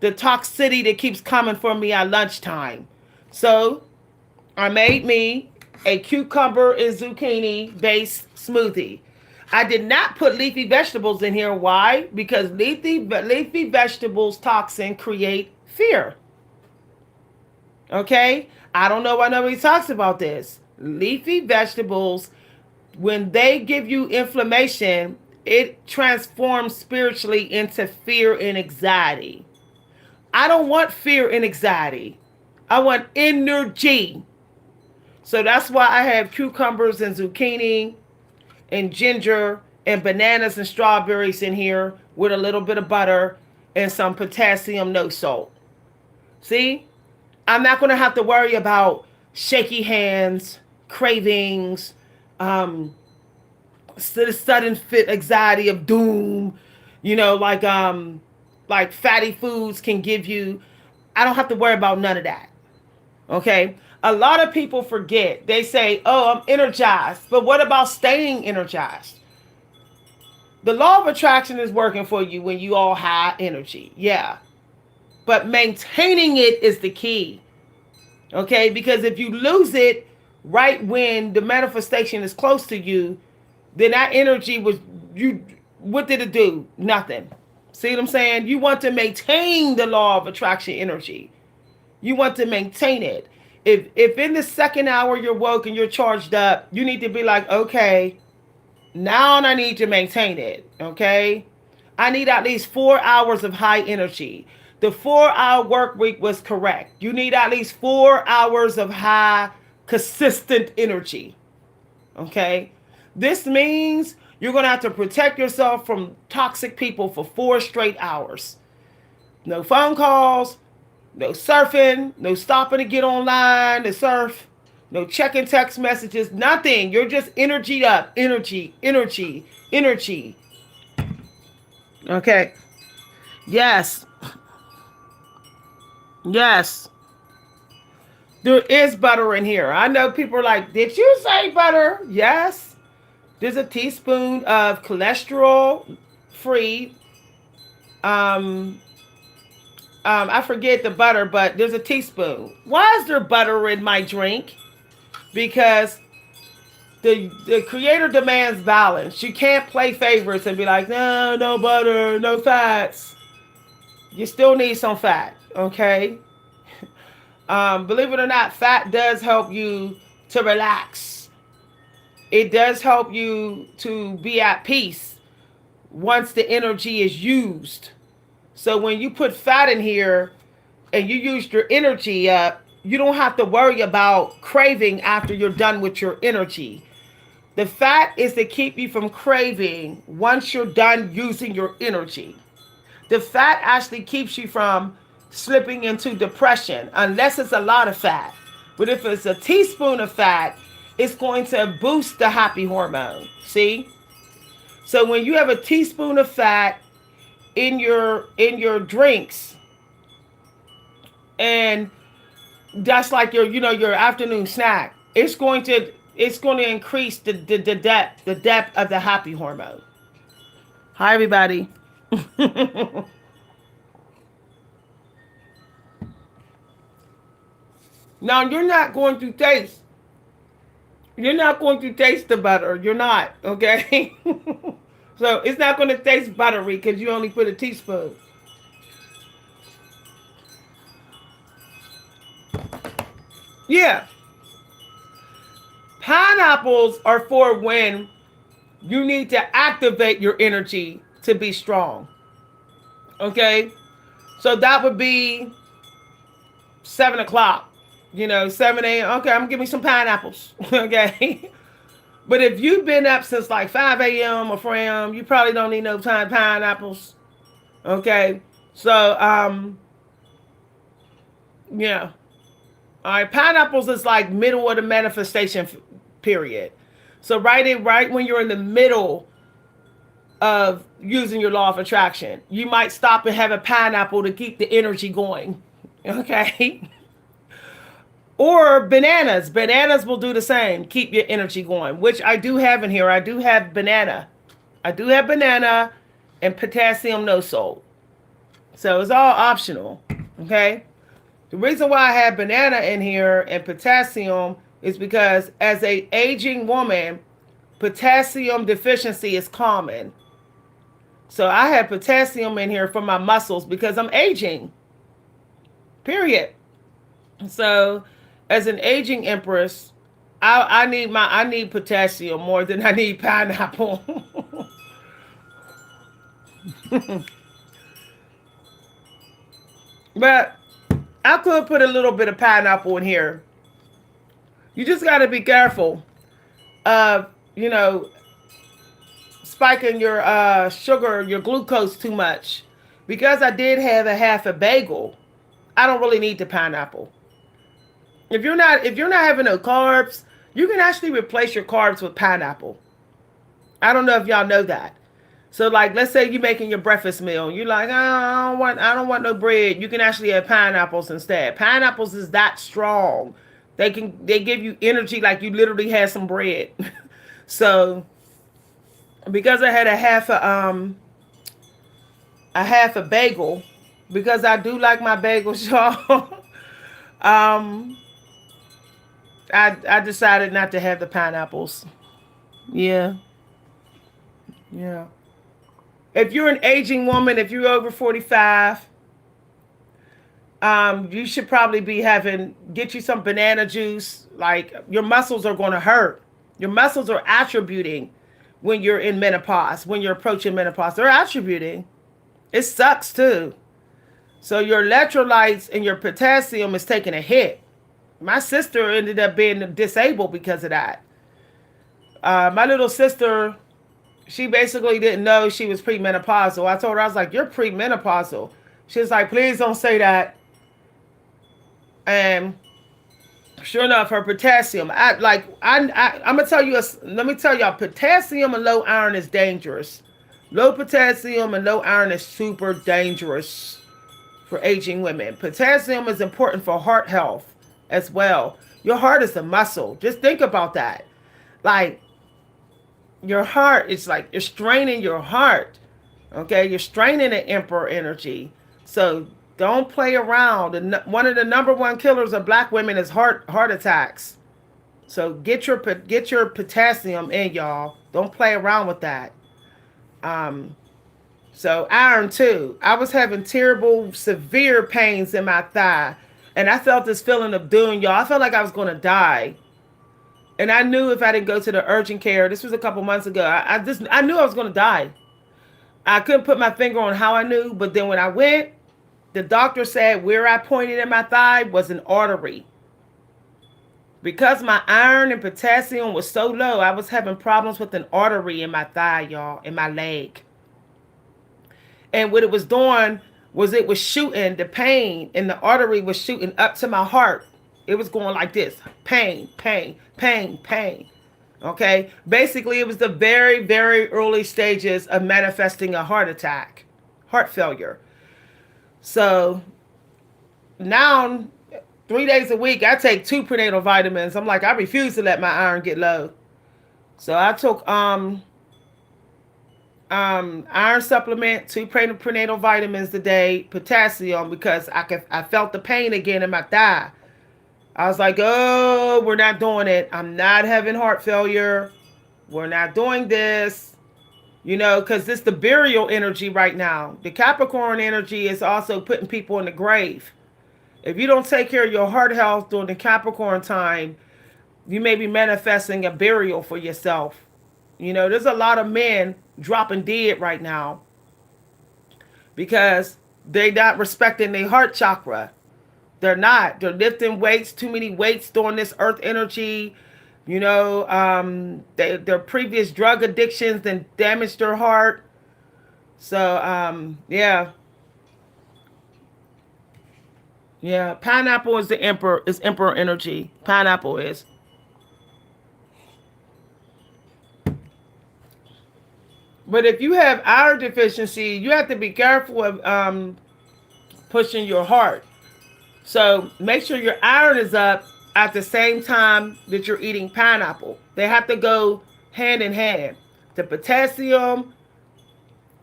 the toxicity that keeps coming for me at lunchtime. So, I made me a cucumber and zucchini based smoothie. I did not put leafy vegetables in here. Why? Because leafy vegetables toxin create fear. Okay? I don't know why nobody talks about this. Leafy vegetables, when they give you inflammation, it transforms spiritually into fear and anxiety. I don't want fear and anxiety. I want energy. So that's why I have cucumbers and zucchini and ginger and bananas and strawberries in here with a little bit of butter and some potassium, no salt. See? I'm not going to have to worry about shaky hands, cravings, sudden fit anxiety of doom, like fatty foods can give you. I don't have to worry about none of that. Okay? A lot of people forget. They say, oh, I'm energized. But what about staying energized? The law of attraction is working for you when you all high energy. Yeah. But maintaining it is the key. Okay? Because if you lose it right when the manifestation is close to you, then that energy what did it do? Nothing. See what I'm saying? You want to maintain the law of attraction energy. You want to maintain it. If in the second hour you're woke and you're charged up, you need to be like, okay, now I need to maintain it. Okay, I need at least 4 hours of high energy. The 4 hour work week was correct. You need at least 4 hours of high, consistent energy. Okay, this means you're gonna have to protect yourself from toxic people for 4 straight hours. No phone calls, no surfing, no stopping to get online to surf, no checking text messages, nothing. You're just energy up, energy, energy, energy. Okay. Yes. Yes. There is butter in here. I know people are like, did you say butter? Yes. There's a teaspoon of cholesterol free. Um, I forget the butter, but there's a teaspoon. Why is there butter in my drink? Because the creator demands balance. You can't play favorites and be like, no, no butter, no fats. You still need some fat, okay? Believe it or not, fat does help you to relax. It does help you to be at peace once the energy is used. So when you put fat in here and you used your energy up, you don't have to worry about craving after you're done with your energy. The fat is to keep you from craving once you're done using your energy. The fat actually keeps you from slipping into depression unless it's a lot of fat. But if it's a teaspoon of fat, it's going to boost the happy hormone. See? So when you have a teaspoon of fat in your drinks, and that's like your afternoon snack, it's going to increase the depth of the happy hormone. Hi everybody. Now you're not going to taste the butter. You're not, okay? So it's not going to taste buttery because you only put a teaspoon. Yeah. Pineapples are for when you need to activate your energy to be strong. Okay? So that would be 7 o'clock. 7 a.m. Okay, I'm giving some pineapples. Okay? But if you've been up since like 5 a.m. or 4 a.m., you probably don't need no pineapples. Okay? So, yeah. All right, pineapples is like middle of the manifestation period. So right when you're in the middle of using your law of attraction, you might stop and have a pineapple to keep the energy going. Okay? Or bananas. Bananas will do the same. Keep your energy going, which I do have in here. I do have banana. I do have banana and potassium no salt. So it's all optional. Okay? The reason why I have banana in here and potassium is because as a aging woman, potassium deficiency is common. So I have potassium in here for my muscles because I'm aging. Period. So as an aging empress, I need potassium more than I need pineapple. But I could put a little bit of pineapple in here. You just got to be careful of, spiking your sugar, your glucose too much. Because I did have a half a bagel, I don't really need the pineapple. If you're not having no carbs, you can actually replace your carbs with pineapple. I don't know if y'all know that. So like let's say you're making your breakfast meal. You're like, oh, I don't want no bread. You can actually have pineapples instead. Pineapples is that strong. They give you energy like you literally had some bread. So because I had a half a bagel, because I do like my bagels, y'all. um I decided not to have the pineapples. Yeah. Yeah. If you're an aging woman, if you're over 45, You should probably be having, get you some banana juice. Like, your muscles are going to hurt. Your muscles are attributing when you're in menopause, when you're approaching menopause. They're attributing. It sucks too. So your electrolytes and your potassium is taking a hit. My sister ended up being disabled because of that. My little sister, she basically didn't know she was premenopausal. I told her, I was like, you're premenopausal. She was like, please don't say that. And sure enough, her potassium. I'm gonna tell you. Let me tell y'all, potassium and low iron is dangerous. Low potassium and low iron is super dangerous for aging women. Potassium is important for heart health as well. Your heart is a muscle. Just think about that. Like, your heart is like, you're straining your heart. Okay, you're straining the emperor energy. So don't play around. And one of the number one killers of black women is heart attacks. So get your potassium in, y'all. Don't play around with that. Um, so iron too. I was having terrible, severe pains in my thigh, and I felt this feeling of doom, y'all. I felt like I was going to die, and I knew if I didn't go to the urgent care. This was a couple months ago. I knew I was going to die. I couldn't put my finger on how I knew, but then when I went, the doctor said where I pointed in my thigh was an artery. Because my iron and potassium was so low, I was having problems with an artery in my thigh, y'all, in my leg. And what it was doing was it was shooting the pain, and the artery was shooting up to my heart. It was going like this: pain, pain, pain, pain. Okay? Basically, it was the very, very early stages of manifesting a heart attack, heart failure. So now, 3 days a week, I take 2 prenatal vitamins. I'm like, I refuse to let my iron get low. So I took iron supplement, 2 prenatal vitamins a day, potassium, because I felt the pain again in my thigh. I was like, oh, we're not doing it. I'm not having heart failure. We're not doing this. You know, because it's the burial energy right now. The Capricorn energy is also putting people in the grave. If you don't take care of your heart health during the Capricorn time, you may be manifesting a burial for yourself. You know, there's a lot of men dropping dead right now because they're not respecting their heart chakra. They're not. They're lifting weights, too many weights during this earth energy. You know, their previous drug addictions then damaged their heart. So, yeah. Yeah. Pineapple is the emperor, is emperor energy. Pineapple is. But if you have iron deficiency, you have to be careful of pushing your heart. So make sure your iron is up at the same time that you're eating pineapple. They have to go hand in hand. The potassium,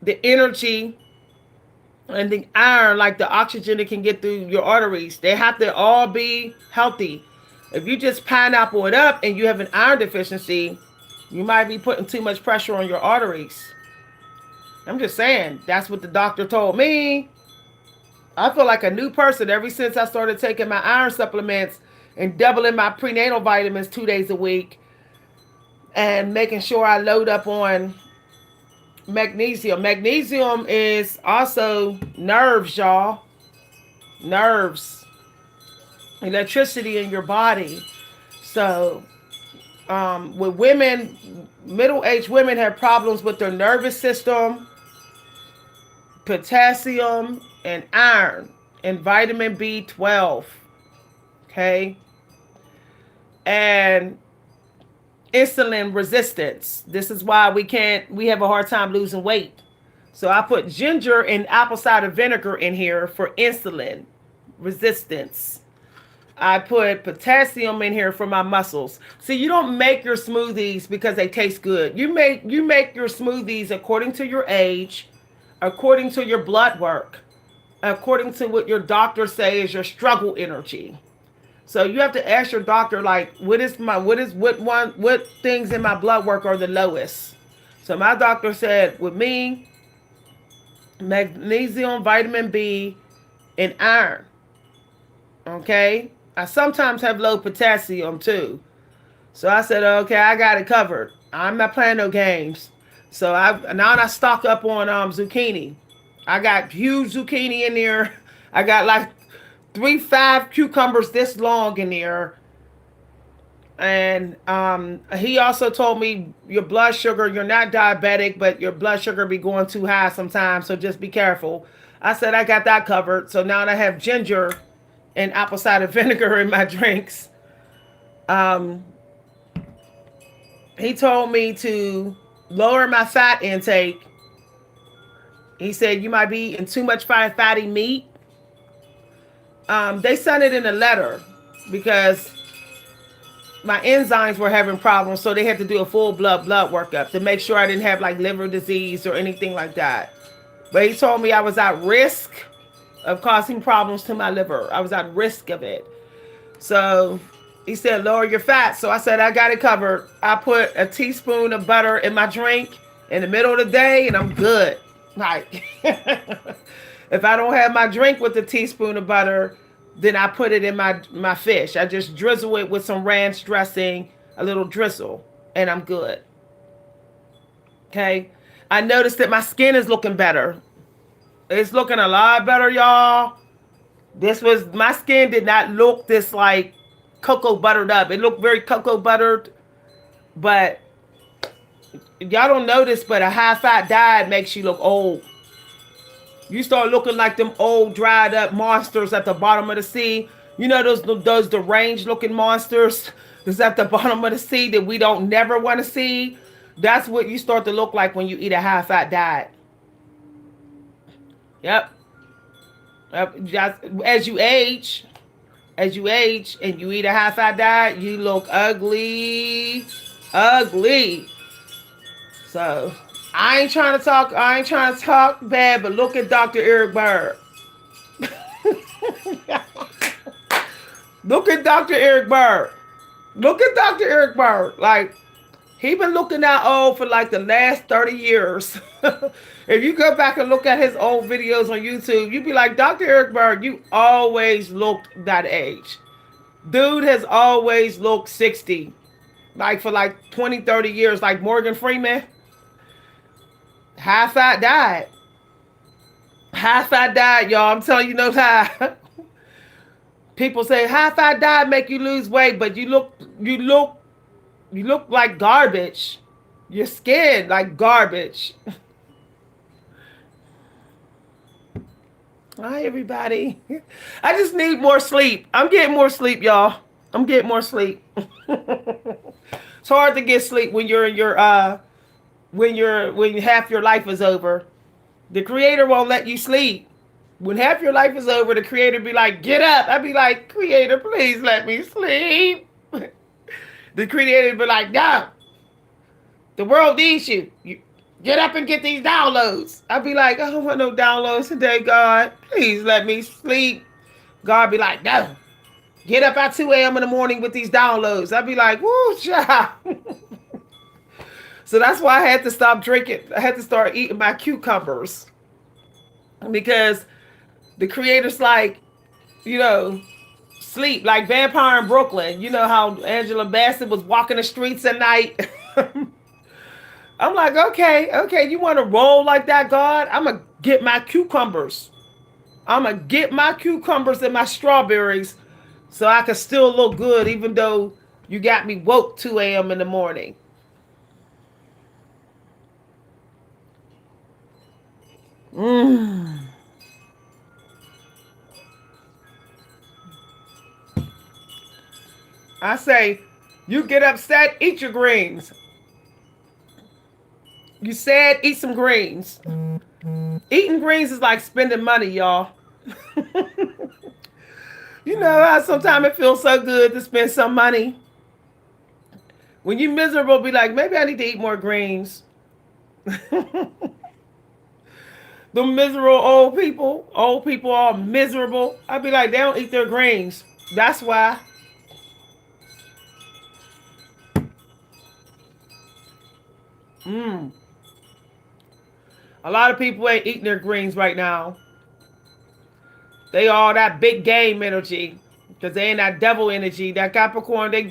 the energy, and the iron, like the oxygen that can get through your arteries, they have to all be healthy. If you just pineapple it up and you have an iron deficiency, you might be putting too much pressure on your arteries. I'm just saying, that's what the doctor told me. I feel like a new person ever since I started taking my iron supplements and doubling my prenatal vitamins 2 days a week and making sure I load up on magnesium. Magnesium is also nerves, y'all. Nerves. Electricity in your body. So, with women, middle-aged women have problems with their nervous system, potassium, and iron, and vitamin B12. Okay? And insulin resistance. This is why we have a hard time losing weight. So I put ginger and apple cider vinegar in here for insulin resistance. I put potassium in here for my muscles. See, you don't make your smoothies because they taste good. You make your smoothies according to your age, according to your blood work, according to what your doctor says is your struggle energy. So you have to ask your doctor, like, what things in my blood work are the lowest. So my doctor said, with me, magnesium, vitamin B, and iron. Okay. I sometimes have low potassium too. So I said, okay, I got it covered. I'm not playing no games. So I stock up on zucchini. I got huge zucchini in there. I got like 3 5 cucumbers this long in there. And he also told me your blood sugar, you're not diabetic, but your blood sugar be going too high sometimes, so just be careful. I said I got that covered. So now I have ginger and apple cider vinegar in my drinks. Um, he told me to lower my fat intake. He said you might be eating too much fatty meat. They sent it in a letter because my enzymes were having problems, so they had to do a full blood workup to make sure I didn't have like liver disease or anything like that. But he told me I was at risk of causing problems to my liver. I was at risk of it. So he said, lower your fat. So I said, I got it covered. I put a teaspoon of butter in my drink in the middle of the day and I'm good. Like, if I don't have my drink with a teaspoon of butter, then I put it in my fish. I just drizzle it with some ranch dressing, a little drizzle, and I'm good. Okay. I noticed that my skin is looking better. It's looking a lot better, y'all. My skin did not look this like cocoa buttered up. It looked very cocoa buttered, but y'all don't notice, but a high fat diet makes you look old. You start looking like them old dried up monsters at the bottom of the sea. You know those deranged looking monsters that's at the bottom of the sea that we don't never want to see. That's what you start to look like when you eat a high fat diet. Yep. Just as you age and you eat a high fat diet, you look ugly, ugly. So I ain't trying to talk. I ain't trying to talk bad, but look at Dr. Eric Bird. Look at Dr. Eric Bird. Look at Dr. Eric Bird. Like, he been looking that old for like the last 30 years. If you go back and look at his old videos on YouTube, you'd be like, Dr. Eric Bird, you always looked that age. Dude has always looked 60. Like for like 20, 30 years. Like Morgan Freeman. High fat diet. High fat diet, y'all. I'm telling you no lie. People say high fat diet make you lose weight, but you look like garbage. Your skin like garbage. Hi everybody. I just need more sleep. I'm getting more sleep, y'all. I'm getting more sleep. It's hard to get sleep when you're in your when half your life is over. The creator won't let you sleep. When half your life is over, the creator be like, get up. I'd be like, creator, please let me sleep. The creator be like, no. The world needs you. You get up and get these downloads. I'd be like, I don't want no downloads today, God. Please let me sleep. God be like, no. Get up at 2 a.m. in the morning with these downloads. I'd be like, woo, child. So that's why I had to stop drinking. I had to start eating my cucumbers. Because the creator's like, sleep. Like Vampire in Brooklyn. You know how Angela Bassett was walking the streets at night? I'm like, okay, you want to roll like that, God? I'm going to get my cucumbers. I'm going to get my cucumbers and my strawberries so I can still look good even though you got me woke 2 a.m. in the morning. I say, you get upset, eat your greens. You said eat some greens. Eating greens is like spending money, y'all. You know how sometimes it feels so good to spend some money? When you're miserable, be like, maybe I need to eat more greens. The miserable old people are miserable. I'd be like, they don't eat their greens. That's why. A lot of people ain't eating their greens right now. They all that big game energy. Because they ain't that devil energy. That Capricorn, they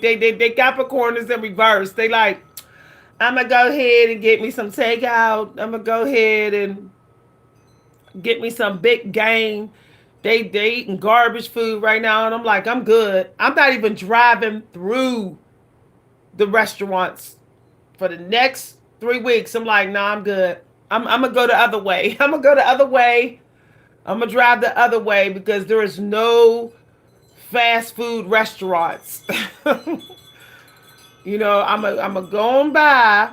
Capricorn is in reverse. They like, I'm going to go ahead and get me some takeout. I'm going to go ahead and get me some big game. They eating garbage food right now. And I'm like, I'm good. I'm not even driving through the restaurants for the next 3 weeks. I'm like, nah, I'm good. I'm going to go the other way. I'm going to go the other way. I'm going to drive the other way because there is no fast food restaurants. I'm a go on by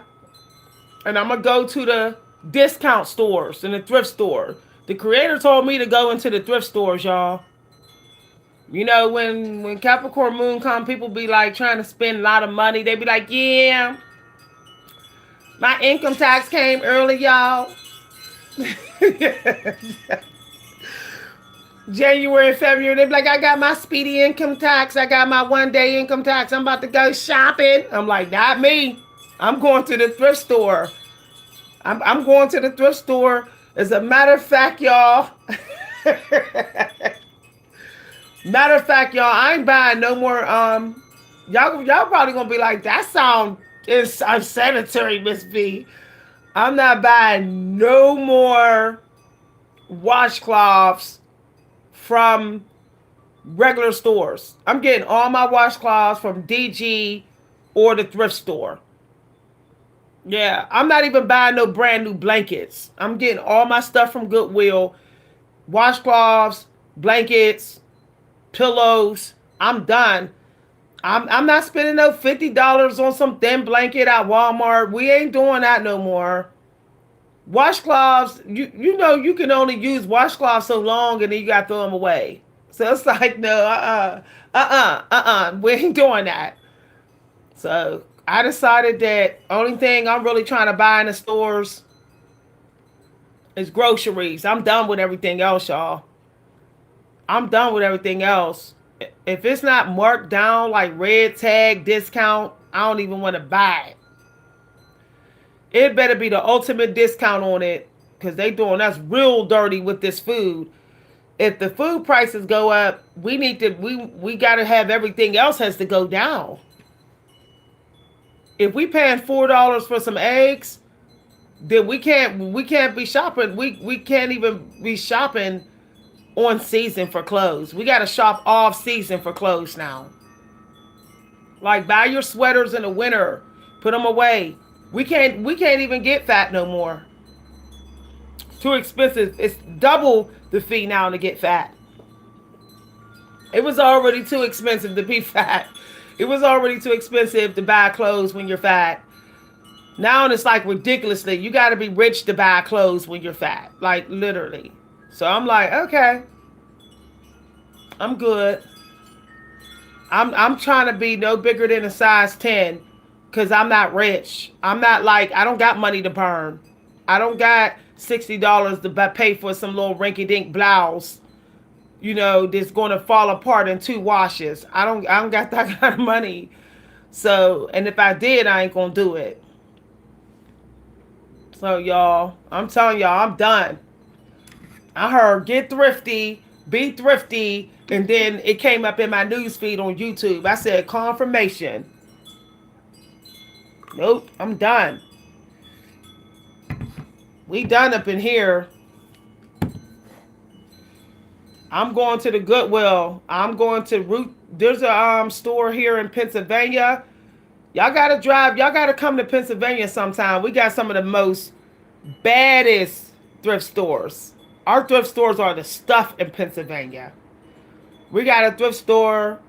and I'm gonna go to the discount stores and the thrift store. The creator told me to go into the thrift stores, y'all. When Capricorn moon come, people be like trying to spend a lot of money. They be like, yeah, my income tax came early, y'all. January and February, they be like, I got my speedy income tax. I got my 1 day income tax. I'm about to go shopping. I'm like, not me. I'm going to the thrift store. I'm going to the thrift store. As a matter of fact, y'all. Matter of fact, y'all, I ain't buying no more. Y'all probably gonna be like, that sound is unsanitary, Miss B. I'm not buying no more washcloths from regular stores. I'm getting all my washcloths from DG or the thrift store. Yeah, I'm not even buying no brand new blankets. I'm getting all my stuff from Goodwill. Washcloths, blankets, pillows. I'm done. I'm not spending no $50 on some thin blanket at Walmart. We ain't doing that no more. Washcloths, you can only use washcloths so long and then you gotta throw them away. So it's like, no, we ain't doing that. So I decided that only thing I'm really trying to buy in the stores is groceries. I'm done with everything else, y'all. I'm done with everything else. If it's not marked down like red tag discount, I don't even want to buy it. It better be the ultimate discount on it because they doing us real dirty with this food. If the food prices go up, we got to have everything else has to go down. If we paying $4 for some eggs, then we can't be shopping. We can't even be shopping on season for clothes. We got to shop off season for clothes now. Like buy your sweaters in the winter, put them away. We can't even get fat no more. Too expensive. It's double the fee now to get fat. It was already too expensive to be fat. It was already too expensive to buy clothes when you're fat. Now it's like ridiculously. You got to be rich to buy clothes when you're fat. Like literally. So I'm like, okay. I'm good. I'm trying to be no bigger than a size 10 because I'm not rich. I'm not like, I don't got money to burn. I don't got $60 to pay for some little rinky-dink blouse, that's going to fall apart in 2 washes. I don't got that kind of money. So, and if I did, I ain't going to do it. So, y'all, I'm telling y'all, I'm done. I heard get thrifty, be thrifty, and then it came up in my news feed on YouTube. I said confirmation. Nope, I'm done. We done up in here. I'm going to the Goodwill. I'm going to Root. There's a store here in Pennsylvania. Y'all gotta drive. Y'all gotta come to Pennsylvania sometime. We got some of the most baddest thrift stores. Our thrift stores are the stuff in Pennsylvania. We got a thrift store.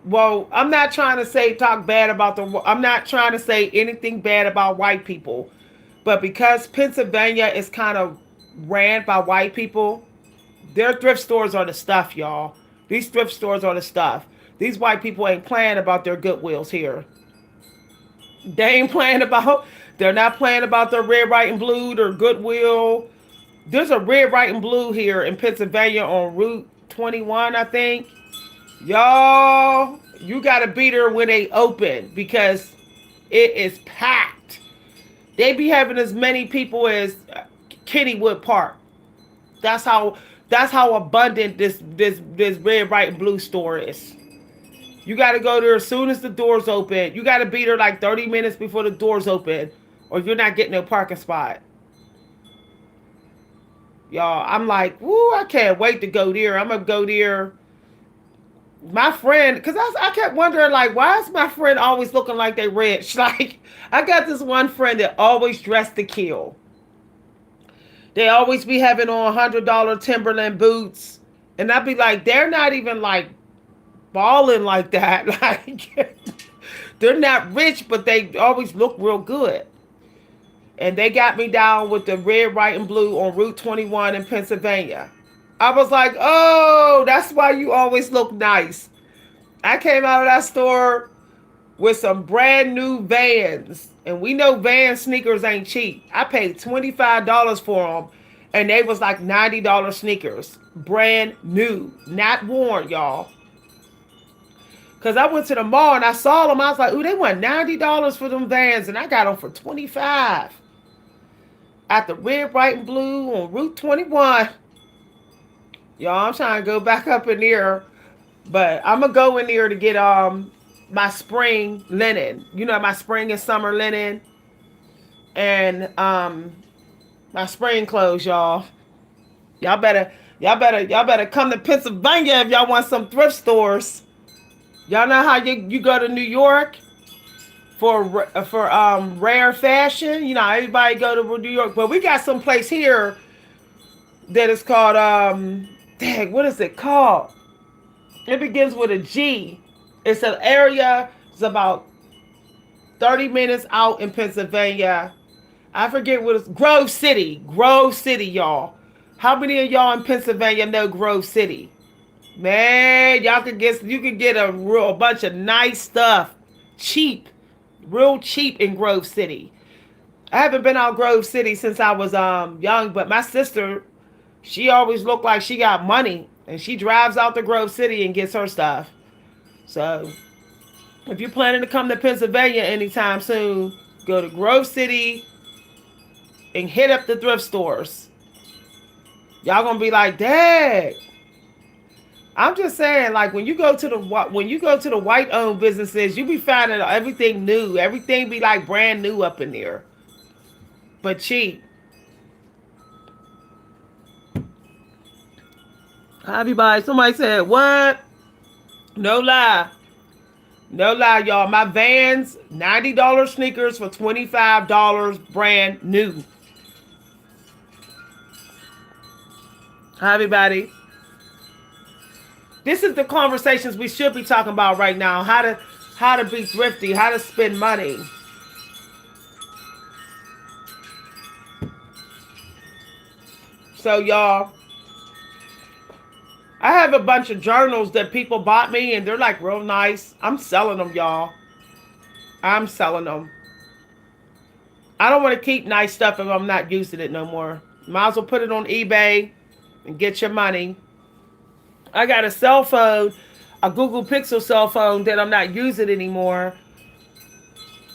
Well, I'm not trying to I'm not trying to say anything bad about white people. But because Pennsylvania is kind of ran by white people, their thrift stores are the stuff, y'all. These thrift stores are the stuff. These white people ain't playing about their Goodwills here. They're not playing about their red, white, and blue, their Goodwill. There's a red, white, and blue here in Pennsylvania on Route 21, I think. Y'all, you got to be there when they open because it is packed. They be having as many people as Kennywood Park. That's how abundant this red, white, and blue store is. You got to go there as soon as the doors open. You got to be there like 30 minutes before the doors open, or you're not getting a parking spot. Y'all, I'm like, woo, I can't wait to go there. I'm going to go there. My friend, because I kept wondering, like, why is my friend always looking like they rich? Like, I got this one friend that always dressed to kill. They always be having on $100 Timberland boots. And I'd be like, they're not even like balling like that. Like, they're not rich, but they always look real good. And they got me down with the red, white, and blue on Route 21 in Pennsylvania. I was like, oh, that's why you always look nice. I came out of that store with some brand new Vans. And we know Vans sneakers ain't cheap. I paid $25 for them. And they was like $90 sneakers. Brand new. Not worn, y'all. Because I went to the mall and I saw them. I was like, ooh, they want $90 for them Vans. And I got them for $25. At the red, white, and blue on Route 21. Y'all, I'm trying to go back up in there. But I'm going to go in there to get my spring linen. You know, my spring and summer linen. And my spring clothes, y'all. Y'all better come to Pennsylvania if y'all want some thrift stores. Y'all know how you go to New York for rare fashion. You know, everybody go to New York, but we got some place here that is called dang, what is it called? It begins with a G. It's an area. It's about 30 minutes out in Pennsylvania. I forget what it's. Grove City. Grove City, y'all. How many of y'all in Pennsylvania know Grove City? Man, you can get a bunch of nice stuff. Cheap. Real cheap in Grove City. I haven't been out Grove City since I was young, but my sister, she always looked like she got money. And she drives out to Grove City and gets her stuff. So, if you're planning to come to Pennsylvania anytime soon, go to Grove City and hit up the thrift stores. Y'all gonna be like, Dad. I'm just saying, like when you go to the white-owned businesses, you be finding everything new. Everything be like brand new up in there, but cheap. Everybody, somebody said what? No lie. No lie, y'all. My Vans, $90 sneakers for $25 brand new. Hi, everybody. This is the conversations we should be talking about right now. How to be thrifty, how to spend money. So, y'all, I have a bunch of journals that people bought me, and they're like real nice. I'm selling them, y'all. I'm selling them. I don't want to keep nice stuff if I'm not using it no more. Might as well put it on eBay and get your money. I got a cell phone, a Google Pixel cell phone that I'm not using anymore.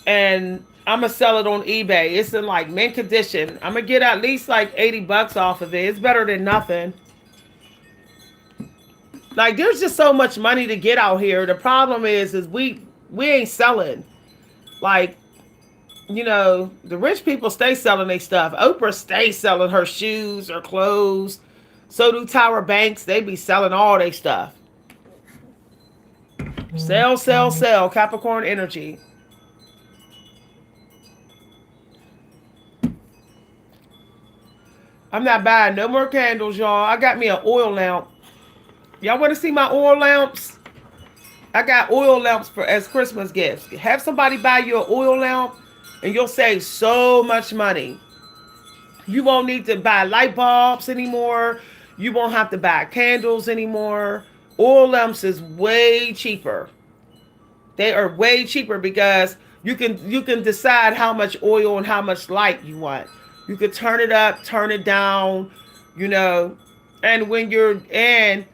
And I'm going to sell it on eBay. It's in like mint condition. I'm going to get at least like $80 off of it. It's better than nothing. Like, there's just so much money to get out here. The problem is we ain't selling. Like, you know, the rich people stay selling their stuff. Oprah stays selling her shoes, her clothes. So do Tyra Banks. They be selling all their stuff. Sell, sell, sell. Capricorn energy. I'm not buying no more candles, y'all. I got me an oil lamp. Y'all want to see my oil lamps? I got oil lamps as Christmas gifts. Have somebody buy you an oil lamp and you'll save so much money. You won't need to buy light bulbs anymore. You won't have to buy candles anymore. Oil lamps is way cheaper. They are way cheaper because you can decide how much oil and how much light you want. You could turn it up, turn it down, you know, and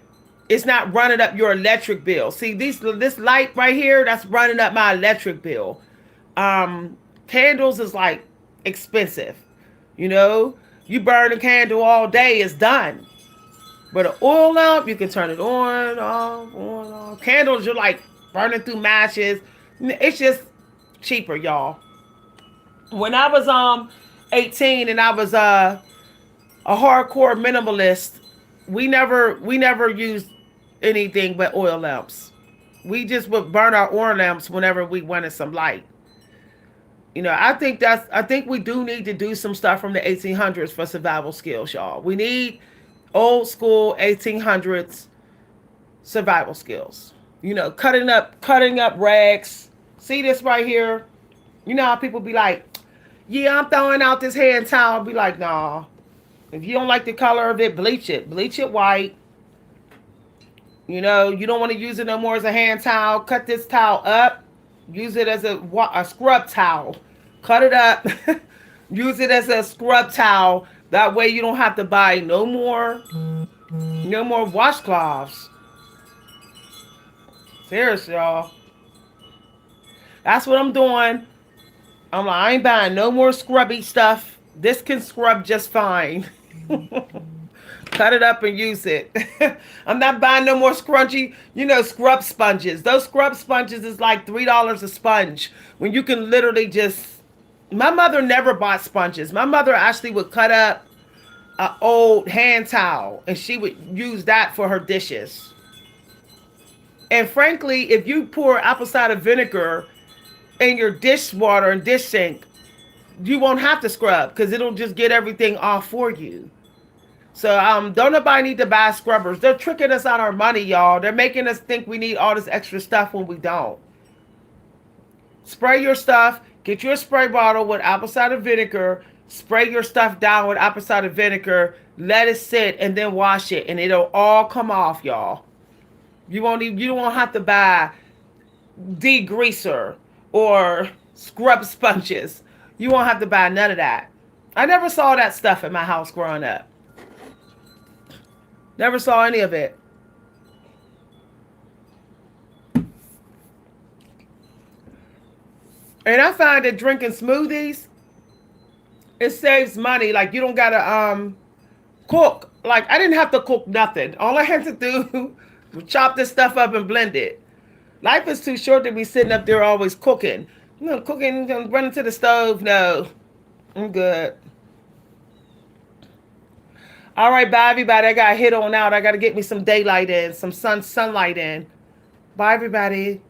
it's not running up your electric bill. See, this light right here, that's running up my electric bill. Candles is like expensive. You know, you burn a candle all day, it's done. But an oil lamp, you can turn it on, off, on, off. Candles, you're like burning through matches. It's just cheaper, y'all. When I was 18 and I was a hardcore minimalist, we never used anything but oil lamps. We just would burn our oil lamps whenever we wanted some light. I think we do need to do some stuff from the 1800s for survival skills, y'all. We need old school 1800s survival skills. Cutting up rags. See this right here? You know how people be like, "Yeah, I'm throwing out this hand towel." Be like, "Nah. If you don't like the color of it, bleach it. Bleach it white. You don't want to use it no more as a hand towel. Cut this towel up. Use it as a scrub towel. Cut it up. Use it as a scrub towel. That way you don't have to buy no more washcloths. Seriously, y'all. That's what I'm doing. I'm like, I ain't buying no more scrubby stuff. This can scrub just fine. Cut it up and use it. I'm not buying no more scrunchy, scrub sponges. Those scrub sponges is like $3 a sponge when you can literally just. My mother never bought sponges. My mother actually would cut up an old hand towel and she would use that for her dishes. And frankly, if you pour apple cider vinegar in your dishwater and dish sink, you won't have to scrub because it'll just get everything off for you. So don't nobody need to buy scrubbers. They're tricking us on our money, y'all. They're making us think we need all this extra stuff when we don't. Spray your stuff. Get you a spray bottle with apple cider vinegar. Spray your stuff down with apple cider vinegar. Let it sit and then wash it, and it'll all come off, y'all. You won't have to buy degreaser or scrub sponges. You won't have to buy none of that. I never saw that stuff in my house growing up. Never saw any of it. And I find that drinking smoothies, it saves money. Like you don't gotta cook. Like I didn't have to cook nothing. All I had to do was chop this stuff up and blend it. Life is too short to be sitting up there always cooking. Cooking, running to the stove. No, I'm good. All right, bye everybody. I got to hit on out. I got to get me some daylight in, some sunlight in. Bye everybody.